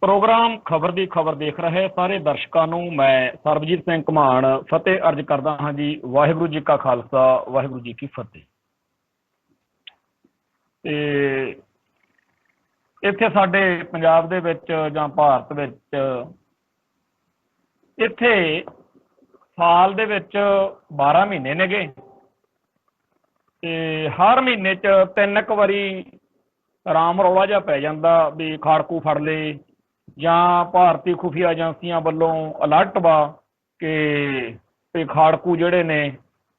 Programme ਖਬਰ ਦੀ ਖਬਰ ਦੇਖ ਰਹੇ ਸਾਰੇ ਦਰਸ਼ਕਾਂ ਨੂੰ ਮੈਂ ਸਰਬਜੀਤ ਸਿੰਘ ਘਮਾਣ ਫਤਿਹ ਅਰਜ ਕਰਦਾ ਹਾਂ ਜੀ। ਵਾਹਿਗੁਰੂ ਜੀ ਕਾ ਖਾਲਸਾ, ਵਾਹਿਗੁਰੂ ਜੀ ਕੀ ਫਤਿਹ। ਤੇ ਇੱਥੇ ਸਾਡੇ ਪੰਜਾਬ ਦੇ ਵਿੱਚ ਜਾਂ ਭਾਰਤ ਵਿੱਚ ਇੱਥੇ ਸਾਲ ਦੇ ਵਿੱਚ 12 ਮਹੀਨੇ ਨੇਗੇ ਤੇ ਹਰ ਮਹੀਨੇ 'ਚ 3 ਕੁ ਵਾਰੀ ਰਾਮ ਰੌਲਾ ਜਿਹਾ ਪੈ ਜਾਂਦਾ ਵੀ ਖਾੜਕੂ ਫੜ ਲਏ ਜਾਂ ਭਾਰਤੀ ਖੁਫੀਆ ਏਜੰਸੀਆਂ ਵੱਲੋਂ ਅਲਰਟ ਵਾ ਕਿ ਖਾੜਕੂ ਜਿਹੜੇ ਨੇ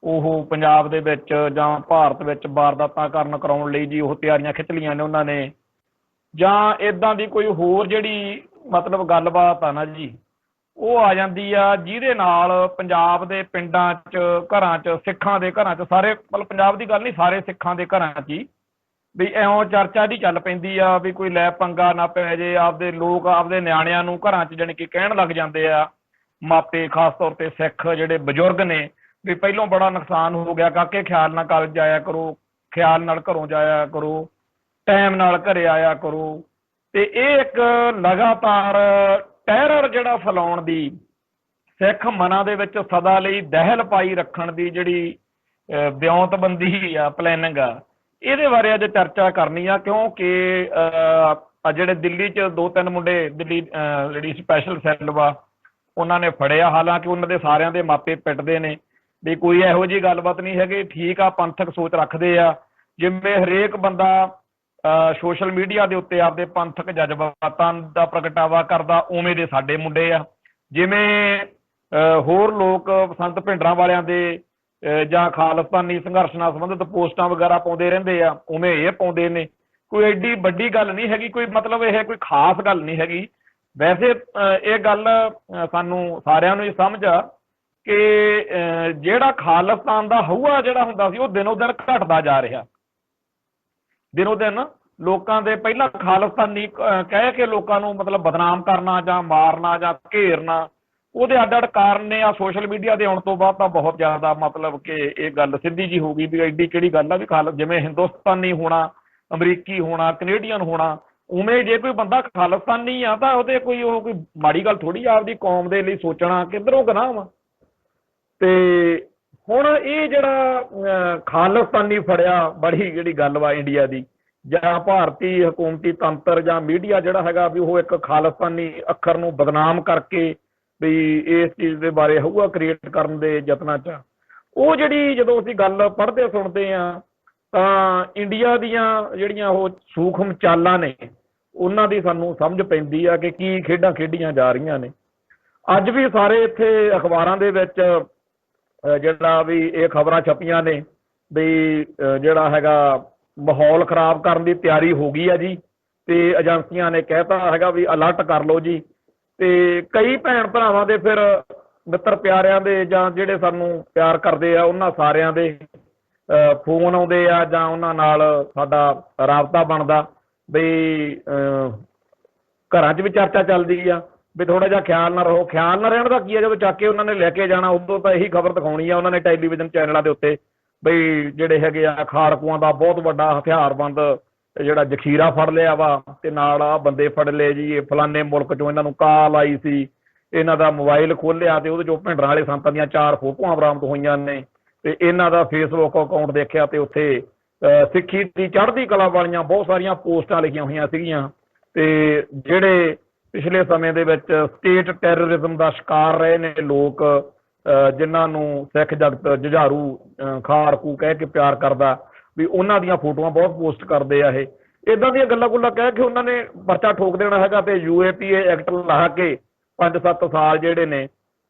ਉਹ ਪੰਜਾਬ ਦੇ ਵਿੱਚ ਜਾਂ ਭਾਰਤ ਵਿੱਚ ਵਾਰਦਾਤਾਂ ਕਰਾਉਣ ਲਈ ਜੀ ਉਹ ਤਿਆਰੀਆਂ ਖਿੱਚ ਲਈਆਂ ਨੇ ਉਹਨਾਂ ਨੇ, ਜਾਂ ਇੱਦਾਂ ਦੀ ਕੋਈ ਹੋਰ ਜਿਹੜੀ ਮਤਲਬ ਗੱਲਬਾਤ ਆ ਨਾ ਜੀ ਉਹ ਆ ਜਾਂਦੀ ਆ ਜਿਹਦੇ ਨਾਲ ਪੰਜਾਬ ਦੇ ਪਿੰਡਾਂ 'ਚ ਘਰਾਂ 'ਚ ਸਿੱਖਾਂ ਦੇ ਘਰਾਂ 'ਚ ਸਾਰੇ ਮਤਲਬ ਪੰਜਾਬ ਦੀ ਗੱਲ ਨਹੀਂ ਸਾਰੇ ਸਿੱਖਾਂ ਦੇ ਘਰਾਂ 'ਚ ਹੀ ਵੀ ਇਉਂ ਚਰਚਾ ਦੀ ਚੱਲ ਪੈਂਦੀ ਆ ਵੀ ਕੋਈ ਲੈ ਪੰਗਾ ਨਾ ਪੈ ਜੇ। ਆਪਦੇ ਲੋਕ ਆਪਦੇ ਨਿਆਣਿਆਂ ਨੂੰ ਘਰਾਂ 'ਚ ਜਾਣੀ ਕਿ ਕਹਿਣ ਲੱਗ ਜਾਂਦੇ ਆ ਮਾਪੇ, ਖਾਸ ਤੌਰ ਤੇ ਸਿੱਖ ਜਿਹੜੇ ਬਜ਼ੁਰਗ ਨੇ ਵੀ ਪਹਿਲੋਂ ਬੜਾ ਨੁਕਸਾਨ ਹੋ ਗਿਆ ਕਾਕੇ, ਖਿਆਲ ਨਾਲ ਕਾਲਜ ਜਾਇਆ ਕਰੋ, ਖਿਆਲ ਨਾਲ ਘਰੋਂ ਜਾਇਆ ਕਰੋ, ਟਾਈਮ ਨਾਲ ਘਰੇ ਆਇਆ ਕਰੋ। ਤੇ ਇਹ ਇੱਕ ਲਗਾਤਾਰ ਟੈਰਰ ਜਿਹੜਾ ਫੈਲਾਉਣ ਦੀ, ਸਿੱਖ ਮਨਾਂ ਦੇ ਵਿੱਚ ਸਦਾ ਲਈ ਦਹਿਲ ਪਾਈ ਰੱਖਣ ਦੀ ਜਿਹੜੀ ਵਿਉਂਤਬੰਦੀ ਆ, ਪਲੈਨਿੰਗ ਆ, ਇਹਦੇ ਬਾਰੇ ਅੱਜ ਚਰਚਾ ਕਰਨੀ ਆ। ਕਿਉਂਕਿ ਜਿਹੜੇ ਦਿੱਲੀ 'ਚ 2-3 ਮੁੰਡੇ ਦਿੱਲੀ ਜਿਹੜੀ ਸਪੈਸ਼ਲ ਸੈੱਲ ਵਾ ਉਹਨਾਂ ਨੇ ਫੜਿਆ, ਹਾਲਾਂਕਿ ਉਹਨਾਂ ਦੇ ਸਾਰਿਆਂ ਦੇ ਮਾਪੇ ਪਿੱਟਦੇ ਨੇ ਵੀ ਕੋਈ ਇਹੋ ਜਿਹੀ ਗੱਲਬਾਤ ਨਹੀਂ ਹੈਗੀ। ਠੀਕ ਆ, ਪੰਥਕ ਸੋਚ ਰੱਖਦੇ ਆ, ਜਿਵੇਂ ਹਰੇਕ ਬੰਦਾ ਸੋਸ਼ਲ ਮੀਡੀਆ ਦੇ ਉੱਤੇ ਆਪਦੇ ਪੰਥਕ ਜਜ਼ਬਾਤਾਂ ਦਾ ਪ੍ਰਗਟਾਵਾ ਕਰਦਾ, ਉਵੇਂ ਦੇ ਸਾਡੇ ਮੁੰਡੇ ਆ। ਜਿਵੇਂ ਹੋਰ ਲੋਕ ਸੰਤ ਭਿੰਡਰਾਂ ਵਾਲਿਆਂ ਦੇ ਜਾਂ ਖਾਲਿਸਤਾਨੀ ਸੰਘਰਸ਼ ਨਾਲ ਸੰਬੰਧਿਤ ਪੋਸਟਾਂ ਵਗੈਰਾ ਪਾਉਂਦੇ ਰਹਿੰਦੇ ਆ, ਉਵੇਂ ਇਹ ਪਾਉਂਦੇ ਨੇ। ਕੋਈ ਐਡੀ ਵੱਡੀ ਗੱਲ ਨਹੀਂ ਹੈਗੀ, ਕੋਈ ਮਤਲਬ ਇਹ ਕੋਈ ਖਾਸ ਗੱਲ ਨਹੀਂ ਹੈਗੀ। ਵੈਸੇ ਇਹ ਗੱਲ ਸਾਨੂੰ ਸਾਰਿਆਂ ਨੂੰ ਹੀ ਸਮਝ ਆ ਕਿ ਜਿਹੜਾ ਖਾਲਿਸਤਾਨ ਦਾ ਹਊਆ ਜਿਹੜਾ ਹੁੰਦਾ ਸੀ ਉਹ ਦਿਨੋਂ ਦਿਨ ਘਟਦਾ ਜਾ ਰਿਹਾ। ਦਿਨੋਂ ਦਿਨ ਲੋਕਾਂ ਦੇ ਪਹਿਲਾਂ ਖਾਲਿਸਤਾਨੀ ਕਹਿ ਕੇ ਲੋਕਾਂ ਨੂੰ ਮਤਲਬ ਬਦਨਾਮ ਕਰਨਾ ਜਾਂ ਮਾਰਨਾ ਜਾਂ ਘੇਰਨਾ, ਉਹਦੇ ਅੱਡ ਅੱਡ ਕਾਰਨ ਨੇ। ਆ ਸੋਸ਼ਲ ਮੀਡੀਆ ਦੇ ਆਉਣ ਤੋਂ ਬਾਅਦ ਤਾਂ ਬਹੁਤ ਜ਼ਿਆਦਾ ਮਤਲਬ ਕਿ ਇਹ ਗੱਲ ਸਿੱਧੀ ਜੀ ਹੋ ਗਈ ਵੀ ਐਡੀ ਕਿਹੜੀ ਗੱਲ ਆ ਵੀ ਜਿਵੇਂ ਹਿੰਦੁਸਤਾਨੀ ਹੋਣਾ, ਅਮਰੀਕੀ ਹੋਣਾ, ਕੈਨੇਡੀਅਨ ਹੋਣਾ, ਉਵੇਂ ਜੇ ਕੋਈ ਬੰਦਾ ਖਾਲਿਸਤਾਨੀ ਆ ਤਾਂ ਉਹਦੇ ਕੋਈ ਮਾੜੀ ਗੱਲ ਥੋੜ੍ਹੀ ਆ ਆਪਦੀ ਕੌਮ ਦੇ ਲਈ ਸੋਚਣਾ ਕਿੱਧਰੋਂ ਗੁਨਾਹ ਵਾ। ਤੇ ਹੁਣ ਇਹ ਜਿਹੜਾ ਖਾਲਿਸਤਾਨੀ ਫੜਿਆ, ਬੜੀ ਜਿਹੜੀ ਗੱਲ ਵਾ ਇੰਡੀਆ ਦੀ ਜਾਂ ਭਾਰਤੀ ਹਕੂਮਤੀ ਤੰਤਰ ਜਾਂ ਮੀਡੀਆ ਜਿਹੜਾ ਹੈਗਾ ਵੀ ਉਹ ਇੱਕ ਖਾਲਿਸਤਾਨੀ ਅੱਖਰ ਨੂੰ ਬਦਨਾਮ ਕਰਕੇ ਵੀ ਇਸ ਚੀਜ਼ ਦੇ ਬਾਰੇ ਹਊਆ ਕ੍ਰੀਏਟ ਕਰਨ ਦੇ ਯਤਨਾਂ 'ਚ, ਉਹ ਜਿਹੜੀ ਜਦੋਂ ਅਸੀਂ ਗੱਲ ਪੜ੍ਹਦੇ ਸੁਣਦੇ ਹਾਂ ਤਾਂ ਇੰਡੀਆ ਦੀਆਂ ਜਿਹੜੀਆਂ ਉਹ ਸੂਖਮ ਚਾਲਾਂ ਨੇ ਉਹਨਾਂ ਦੀ ਸਾਨੂੰ ਸਮਝ ਪੈਂਦੀ ਆ ਕਿ ਕੀ ਖੇਡਾਂ ਖੇਡੀਆਂ ਜਾ ਰਹੀਆਂ ਨੇ। ਅੱਜ ਵੀ ਸਾਰੇ ਇੱਥੇ ਅਖਬਾਰਾਂ ਦੇ ਵਿੱਚ ਜਿਹੜਾ ਵੀ ਇਹ ਖਬਰਾਂ ਛਪੀਆਂ ਨੇ ਵੀ ਜਿਹੜਾ ਹੈਗਾ ਮਾਹੌਲ ਖਰਾਬ ਕਰਨ ਦੀ ਤਿਆਰੀ ਹੋ ਗਈ ਆ ਜੀ, ਤੇ ਏਜੰਸੀਆਂ ਨੇ ਕਹਿਤਾ ਹੈਗਾ ਵੀ ਅਲਰਟ ਕਰ ਲਓ ਜੀ। ਤੇ ਕਈ ਭੈਣ ਭਰਾਵਾਂ ਦੇ ਫਿਰ ਮਿੱਤਰ ਪਿਆਰਿਆਂ ਦੇ ਜਾਂ ਜਿਹੜੇ ਸਾਨੂੰ ਪਿਆਰ ਕਰਦੇ ਆ ਉਹਨਾਂ ਸਾਰਿਆਂ ਦੇ ਫੋਨ ਆਉਂਦੇ ਆ ਜਾਂ ਉਹਨਾਂ ਨਾਲ ਸਾਡਾ ਰਾਬਤਾ ਬਣਦਾ ਬਈ ਘਰਾਂ 'ਚ ਵੀ ਚਰਚਾ ਚੱਲਦੀ ਆ ਵੀ ਥੋੜ੍ਹਾ ਜਿਹਾ ਖਿਆਲ ਨਾਲ ਰਹੋ। ਖਿਆਲ ਨਾਲ ਰਹਿਣ ਦਾ ਕੀ ਆ, ਜਦੋਂ ਚੱਕ ਕੇ ਉਹਨਾਂ ਨੇ ਲੈ ਕੇ ਜਾਣਾ ਉਦੋਂ ਤਾਂ ਇਹੀ ਖਬਰ ਦਿਖਾਉਣੀ ਆ ਉਹਨਾਂ ਨੇ ਟੈਲੀਵਿਜ਼ਨ ਚੈਨਲਾਂ ਦੇ ਉੱਤੇ ਬਈ ਜਿਹੜੇ ਹੈਗੇ ਆ ਖਾੜਕੂਆਂ ਦਾ ਬਹੁਤ ਵੱਡਾ ਹਥਿਆਰਬੰਦ ਜਿਹੜਾ ਜ਼ਖੀਰਾ ਫੜ ਲਿਆ ਵਾ ਤੇ ਨਾਲ ਆ ਬੰਦੇ ਫੜ ਲਏ ਜੀ, ਇਹ ਫਲਾਨੇ ਮੁਲਕ 'ਚੋਂ ਇਹਨਾਂ ਨੂੰ ਕਾਲ ਆਈ ਸੀ, ਇਹਨਾਂ ਦਾ ਮੋਬਾਈਲ ਖੋਲ੍ਹਿਆ ਤੇ ਉਹਦੇ 'ਚੋਂ ਭਿੰਡਰਾਂ ਵਾਲੇ ਸੰਤਾਂ ਦੀਆਂ 4 ਫੋਟੋਆਂ ਬਰਾਮਦ ਹੋਈਆਂ ਨੇ ਤੇ ਇਹਨਾਂ ਦਾ ਫੇਸਬੁੱਕ ਅਕਾਊਂਟ ਦੇਖਿਆ ਤੇ ਉੱਥੇ ਸਿੱਖੀ ਦੀ ਚੜ੍ਹਦੀ ਕਲਾ ਵਾਲੀਆਂ ਬਹੁਤ ਸਾਰੀਆਂ ਪੋਸਟਾਂ ਲਿਖੀਆਂ ਹੋਈਆਂ ਸੀਗੀਆਂ। ਤੇ ਜਿਹੜੇ ਪਿਛਲੇ ਸਮੇਂ ਦੇ ਵਿੱਚ ਸਟੇਟ ਟੈਰਰਿਜ਼ਮ ਦਾ ਸ਼ਿਕਾਰ ਰਹੇ ਨੇ ਲੋਕ, ਜਿਨ੍ਹਾਂ ਨੂੰ ਸਿੱਖ ਜਗਤ ਜੁਝਾਰੂ ਖਾੜਕੂ ਕਹਿ ਕੇ ਪਿਆਰ ਕਰਦਾ, ਵੀ ਉਹਨਾਂ ਦੀਆਂ ਫੋਟੋਆਂ ਬਹੁਤ ਪੋਸਟ ਕਰਦੇ ਆ। ਇਹ ਇੱਦਾਂ ਦੀਆਂ ਗੱਲਾਂ ਗੁੱਲਾਂ ਕਹਿ ਕੇ ਉਹਨਾਂ ਨੇ ਪਰਚਾ ਠੋਕ ਦੇਣਾ ਹੈਗਾ ਤੇ UAPA ਐਕਟ ਲਾ ਕੇ 5-7 ਸਾਲ ਜਿਹੜੇ ਨੇ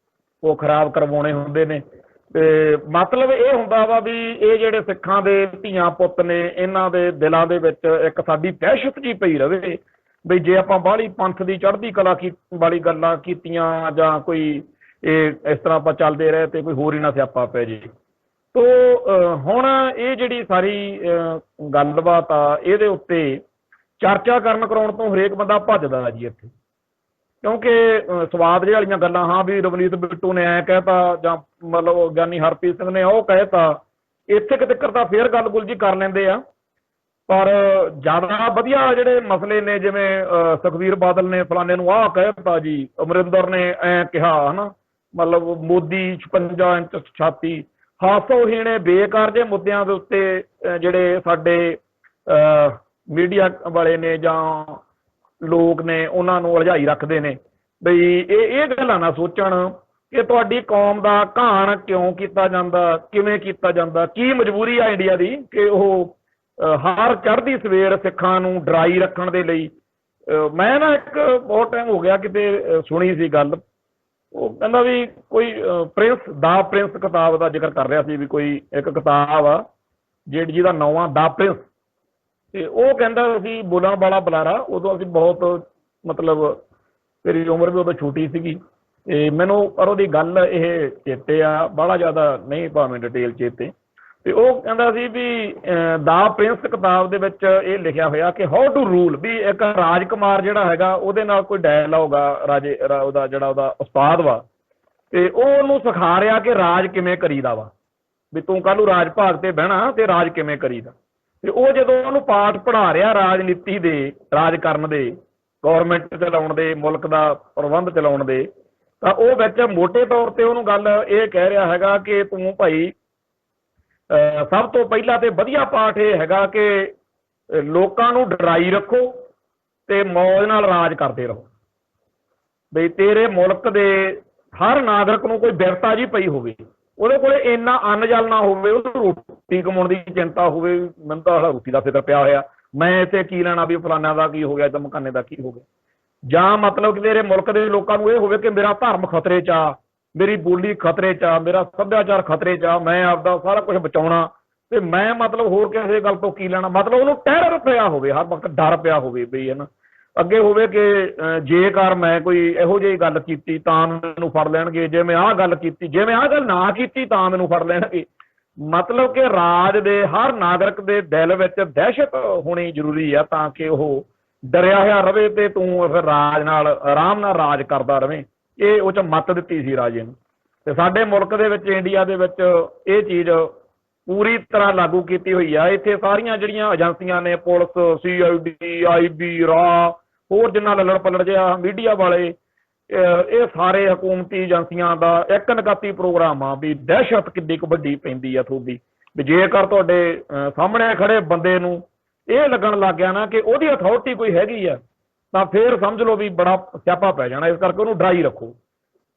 ਉਹ ਖਰਾਬ ਕਰਵਾਉਣੇ ਹੁੰਦੇ ਨੇ। ਤੇ ਮਤਲਬ ਇਹ ਹੁੰਦਾ ਵਾ ਵੀ ਇਹ ਜਿਹੜੇ ਸਿੱਖਾਂ ਦੇ ਧੀਆਂ ਪੁੱਤ ਨੇ ਇਹਨਾਂ ਦੇ ਦਿਲਾਂ ਦੇ ਵਿੱਚ ਇੱਕ ਸਾਡੀ ਦਹਿਸ਼ਤ ਜਿਹੀ ਪਈ ਰਵੇ ਵੀ ਜੇ ਆਪਾਂ ਬਾਹਲੀ ਪੰਥ ਦੀ ਚੜ੍ਹਦੀ ਕਲਾ ਵਾਲੀ ਗੱਲਾਂ ਕੀਤੀਆਂ ਜਾਂ ਕੋਈ ਇਹ ਇਸ ਤਰ੍ਹਾਂ ਆਪਾਂ ਚੱਲਦੇ ਰਹੇ ਤੇ ਕੋਈ ਹੋਰ ਹੀ ਨਾ ਸਿਆਪਾ ਪੈ ਜੇ। ਤੋ ਹੁਣ ਇਹ ਜਿਹੜੀ ਸਾਰੀ ਗੱਲਬਾਤ ਆ ਇਹਦੇ ਉੱਤੇ ਚਰਚਾ ਕਰਾਉਣ ਤੋਂ ਹਰੇਕ ਬੰਦਾ ਭੱਜਦਾ ਜੀ ਇੱਥੇ, ਕਿਉਂਕਿ ਸਵਾਦ ਜਿਹੇ ਵਾਲੀਆਂ ਗੱਲਾਂ, ਹਾਂ ਵੀ ਰਵਨੀਤ ਬਿੱਟੂ ਨੇ ਐਂ ਕਹਿਤਾ ਜਾਂ ਮਤਲਬ ਗਿਆਨੀ ਹਰਪ੍ਰੀਤ ਸਿੰਘ ਨੇ ਉਹ ਕਹਿਤਾ, ਇੱਥੇ ਕਿਤੇ ਕਰਦਾ ਫੇਰ ਗੱਲ ਗੁੱਲ ਜੀ ਕਰ ਲੈਂਦੇ ਆ ਪਰ ਜ਼ਿਆਦਾ ਵਧੀਆ ਜਿਹੜੇ ਮਸਲੇ ਨੇ, ਜਿਵੇਂ ਸੁਖਬੀਰ ਬਾਦਲ ਨੇ ਫਲਾਣੇ ਨੂੰ ਆਹ ਕਹਿ ਦਿੱਤਾ ਜੀ, ਅਮਰਿੰਦਰ ਨੇ ਐ ਕਿਹਾ ਹਨਾ, ਮਤਲਬ ਮੋਦੀ 56 ਇੰਚ ਛਾਤੀ, ਹਾਸੋਹੀਣੇ ਬੇਕਾਰ ਜੇ ਮੁੱਦਿਆਂ ਦੇ ਉੱਤੇ ਜਿਹੜੇ ਸਾਡੇ ਮੀਡੀਆ ਵਾਲੇ ਨੇ ਜਾਂ ਲੋਕ ਨੇ ਉਹਨਾਂ ਨੂੰ ਉਲਝਾਈ ਰੱਖਦੇ ਨੇ ਬਈ ਇਹ ਗੱਲਾਂ ਨਾ ਸੋਚਣ ਕਿ ਤੁਹਾਡੀ ਕੌਮ ਦਾ ਘਾਣ ਕਿਉਂ ਕੀਤਾ ਜਾਂਦਾ, ਕਿਵੇਂ ਕੀਤਾ ਜਾਂਦਾ, ਕੀ ਮਜਬੂਰੀ ਆ ਇੰਡੀਆ ਦੀ ਕਿ ਉਹ ਹਰ ਚੜ੍ਹਦੀ ਸਵੇਰ ਸਿੱਖਾਂ ਨੂੰ ਡਰਾਈ ਰੱਖਣ ਦੇ ਲਈ। ਮੈਂ ਨਾ ਇੱਕ ਬਹੁਤ ਟਾਈਮ ਹੋ ਗਿਆ ਕਿਤੇ ਸੁਣੀ ਸੀ ਗੱਲ, ਉਹ ਕਹਿੰਦਾ ਵੀ ਕੋਈ ਪ੍ਰਿੰਸ ਕਿਤਾਬ ਦਾ ਜ਼ਿਕਰ ਕਰ ਰਿਹਾ ਸੀ ਵੀ ਕੋਈ ਇੱਕ ਕਿਤਾਬ ਆ ਜਿਹਦਾ ਨਾਂ ਆ ਦਾ ਪ੍ਰਿੰਸ, ਤੇ ਉਹ ਕਹਿੰਦਾ ਸੀ ਬੋਲਣ ਵਾਲਾ ਬੁਲਾਰਾ। ਉਦੋਂ ਅਸੀਂ ਬਹੁਤ ਮਤਲਬ ਤੇਰੀ ਉਮਰ ਵੀ ਉਦੋਂ ਛੋਟੀ ਸੀਗੀ, ਤੇ ਮੈਨੂੰ ਪਰ ਉਹਦੀ ਗੱਲ ਇਹ ਚੇਤੇ ਆ, ਬੜਾ ਜ਼ਿਆਦਾ ਨਹੀਂ ਭਾਵੇਂ ਡਿਟੇਲ ਚੇਤੇ। ਤੇ ਉਹ ਕਹਿੰਦਾ ਸੀ ਵੀ ਦਾ ਪ੍ਰਿੰਸ ਕਿਤਾਬ ਦੇ ਵਿੱਚ ਇਹ ਲਿਖਿਆ ਹੋਇਆ ਕਿ ਹਾਊ ਟੂ ਰੂਲ, ਵੀ ਇੱਕ ਰਾਜਕੁਮਾਰ ਜਿਹੜਾ ਹੈਗਾ ਉਹਦੇ ਨਾਲ ਕੋਈ ਡਾਇਲੌਗ ਆ ਰਾਜੇ ਉਹਦਾ ਜਿਹੜਾ ਉਹਦਾ ਉਸਤਾਦ ਵਾ, ਤੇ ਉਹ ਉਹਨੂੰ ਸਿਖਾ ਰਿਹਾ ਕਿ ਰਾਜ ਕਿਵੇਂ ਕਰੀਦਾ ਵਾ, ਵੀ ਤੂੰ ਕੱਲ ਨੂੰ ਰਾਜ ਭਾਗ ਤੇ ਬਹਿਣਾ ਤੇ ਰਾਜ ਕਿਵੇਂ ਕਰੀਦਾ। ਤੇ ਉਹ ਜਦੋਂ ਉਹਨੂੰ ਪਾਠ ਪੜ੍ਹਾ ਰਿਹਾ ਰਾਜਨੀਤੀ ਦੇ, ਰਾਜ ਕਰਨ ਦੇ, ਗੌਰਮੈਂਟ ਚਲਾਉਣ ਦੇ, ਮੁਲਕ ਦਾ ਪ੍ਰਬੰਧ ਚਲਾਉਣ ਦੇ, ਤਾਂ ਉਹ ਵਿੱਚ ਮੋਟੇ ਤੌਰ ਤੇ ਉਹਨੂੰ ਗੱਲ ਇਹ ਕਹਿ ਰਿਹਾ ਹੈਗਾ ਕਿ ਤੂੰ ਭਾਈ ਸਭ ਤੋਂ ਪਹਿਲਾਂ ਤੇ ਵਧੀਆ ਪਾਠ ਇਹ ਹੈਗਾ ਕਿ ਲੋਕਾਂ ਨੂੰ ਡਰਾਈ ਰੱਖੋ ਤੇ ਮੌਜ ਨਾਲ ਰਾਜ ਕਰਦੇ ਰਹੋ, ਬਈ ਤੇਰੇ ਮੁਲਕ ਦੇ ਹਰ ਨਾਗਰਿਕ ਨੂੰ ਕੋਈ ਬਿਰਤਾ ਜੀ ਪਈ ਹੋਵੇ, ਉਹਦੇ ਕੋਲੇ ਇੰਨਾ ਅੰਨ ਜਲ ਨਾ ਹੋਵੇ, ਉਹਨੂੰ ਰੋਟੀ ਕਮਾਉਣ ਦੀ ਚਿੰਤਾ ਹੋਵੇ, ਮੈਨੂੰ ਤਾਂ ਰੋਟੀ ਦਾ ਫਿਕਰ ਪਿਆ ਹੋਇਆ, ਮੈਂ ਇੱਥੇ ਕੀ ਲੈਣਾ ਵੀ ਫਲਾਨਿਆਂ ਦਾ ਕੀ ਹੋ ਗਿਆ ਜਾਂ ਮਕਾਨੇ ਦਾ ਕੀ ਹੋ ਗਿਆ। ਜਾਂ ਮਤਲਬ ਕਿ ਤੇਰੇ ਮੁਲਕ ਦੇ ਲੋਕਾਂ ਨੂੰ ਇਹ ਹੋਵੇ ਕਿ ਮੇਰਾ ਧਰਮ ਖਤਰੇ 'ਚ ਆ, ਮੇਰੀ ਬੋਲੀ ਖਤਰੇ 'ਚ ਆ, ਮੇਰਾ ਸੱਭਿਆਚਾਰ ਖਤਰੇ 'ਚ ਆ, ਮੈਂ ਆਪਦਾ ਸਾਰਾ ਕੁਝ ਬਚਾਉਣਾ ਤੇ ਮੈਂ ਮਤਲਬ ਹੋਰ ਕਿਸੇ ਗੱਲ ਤੋਂ ਕੀ ਲੈਣਾ, ਮਤਲਬ ਉਹਨੂੰ ਟੈਰਰ ਪਿਆ ਹੋਵੇ, ਹਰ ਵਕਤ ਡਰ ਪਿਆ ਹੋਵੇ ਬਈ ਹਨਾ ਅੱਗੇ ਹੋਵੇ ਕਿ ਜੇਕਰ ਮੈਂ ਕੋਈ ਇਹੋ ਜਿਹੀ ਗੱਲ ਕੀਤੀ ਤਾਂ ਮੈਨੂੰ ਫੜ ਲੈਣਗੇ, ਜੇ ਮੈਂ ਆਹ ਗੱਲ ਕੀਤੀ, ਜੇ ਮੈਂ ਆਹ ਗੱਲ ਨਾ ਕੀਤੀ ਤਾਂ ਮੈਨੂੰ ਫੜ ਲੈਣਗੇ। ਮਤਲਬ ਕਿ ਰਾਜ ਦੇ ਹਰ ਨਾਗਰਿਕ ਦੇ ਦਿਲ ਵਿੱਚ ਦਹਿਸ਼ਤ ਹੋਣੀ ਜ਼ਰੂਰੀ ਆ ਤਾਂ ਕਿ ਉਹ ਡਰਿਆ ਹੋਇਆ ਰਵੇ ਤੇ ਤੂੰ ਫਿਰ ਰਾਜ ਨਾਲ ਆਰਾਮ ਨਾਲ ਰਾਜ ਕਰਦਾ ਰਵੇਂ। ਇਹ ਉਹ 'ਚ ਮੱਤ ਦਿੱਤੀ ਸੀ ਰਾਜੇ ਨੂੰ, ਤੇ ਸਾਡੇ ਮੁਲਕ ਦੇ ਵਿੱਚ, ਇੰਡੀਆ ਦੇ ਵਿੱਚ ਇਹ ਚੀਜ਼ ਪੂਰੀ ਤਰ੍ਹਾਂ ਲਾਗੂ ਕੀਤੀ ਹੋਈ ਆ। ਇੱਥੇ ਸਾਰੀਆਂ ਜਿਹੜੀਆਂ ਏਜੰਸੀਆਂ ਨੇ, ਪੁਲਿਸ, CID, IB, ਰਾਹ, ਹੋਰ ਜਿੰਨਾ ਲੱਲੜ ਪੱਲੜ ਜਿਹਾ ਮੀਡੀਆ ਵਾਲੇ, ਇਹ ਸਾਰੇ ਹਕੂਮਤੀ ਏਜੰਸੀਆਂ ਦਾ ਇੱਕ ਨਿਕਾਤੀ ਪ੍ਰੋਗਰਾਮ ਆ ਵੀ ਦਹਿਸ਼ਤ ਕਿੱਡੀ ਕੁ ਵੱਡੀ ਪੈਂਦੀ ਆ ਤੁਹਾਡੀ, ਵੀ ਜੇਕਰ ਤੁਹਾਡੇ ਸਾਹਮਣੇ ਖੜੇ ਬੰਦੇ ਨੂੰ ਇਹ ਲੱਗਣ ਲੱਗ ਗਿਆ ਨਾ ਕਿ ਉਹਦੀ ਅਥਾਰਟੀ ਕੋਈ ਹੈਗੀ ਆ, ਤਾਂ ਫਿਰ ਸਮਝ ਲਓ ਵੀ ਬੜਾ ਸਿਆਪਾ ਪੈ ਜਾਣਾ। ਇਸ ਕਰਕੇ ਉਹਨੂੰ ਡਰਾਈ ਰੱਖੋ।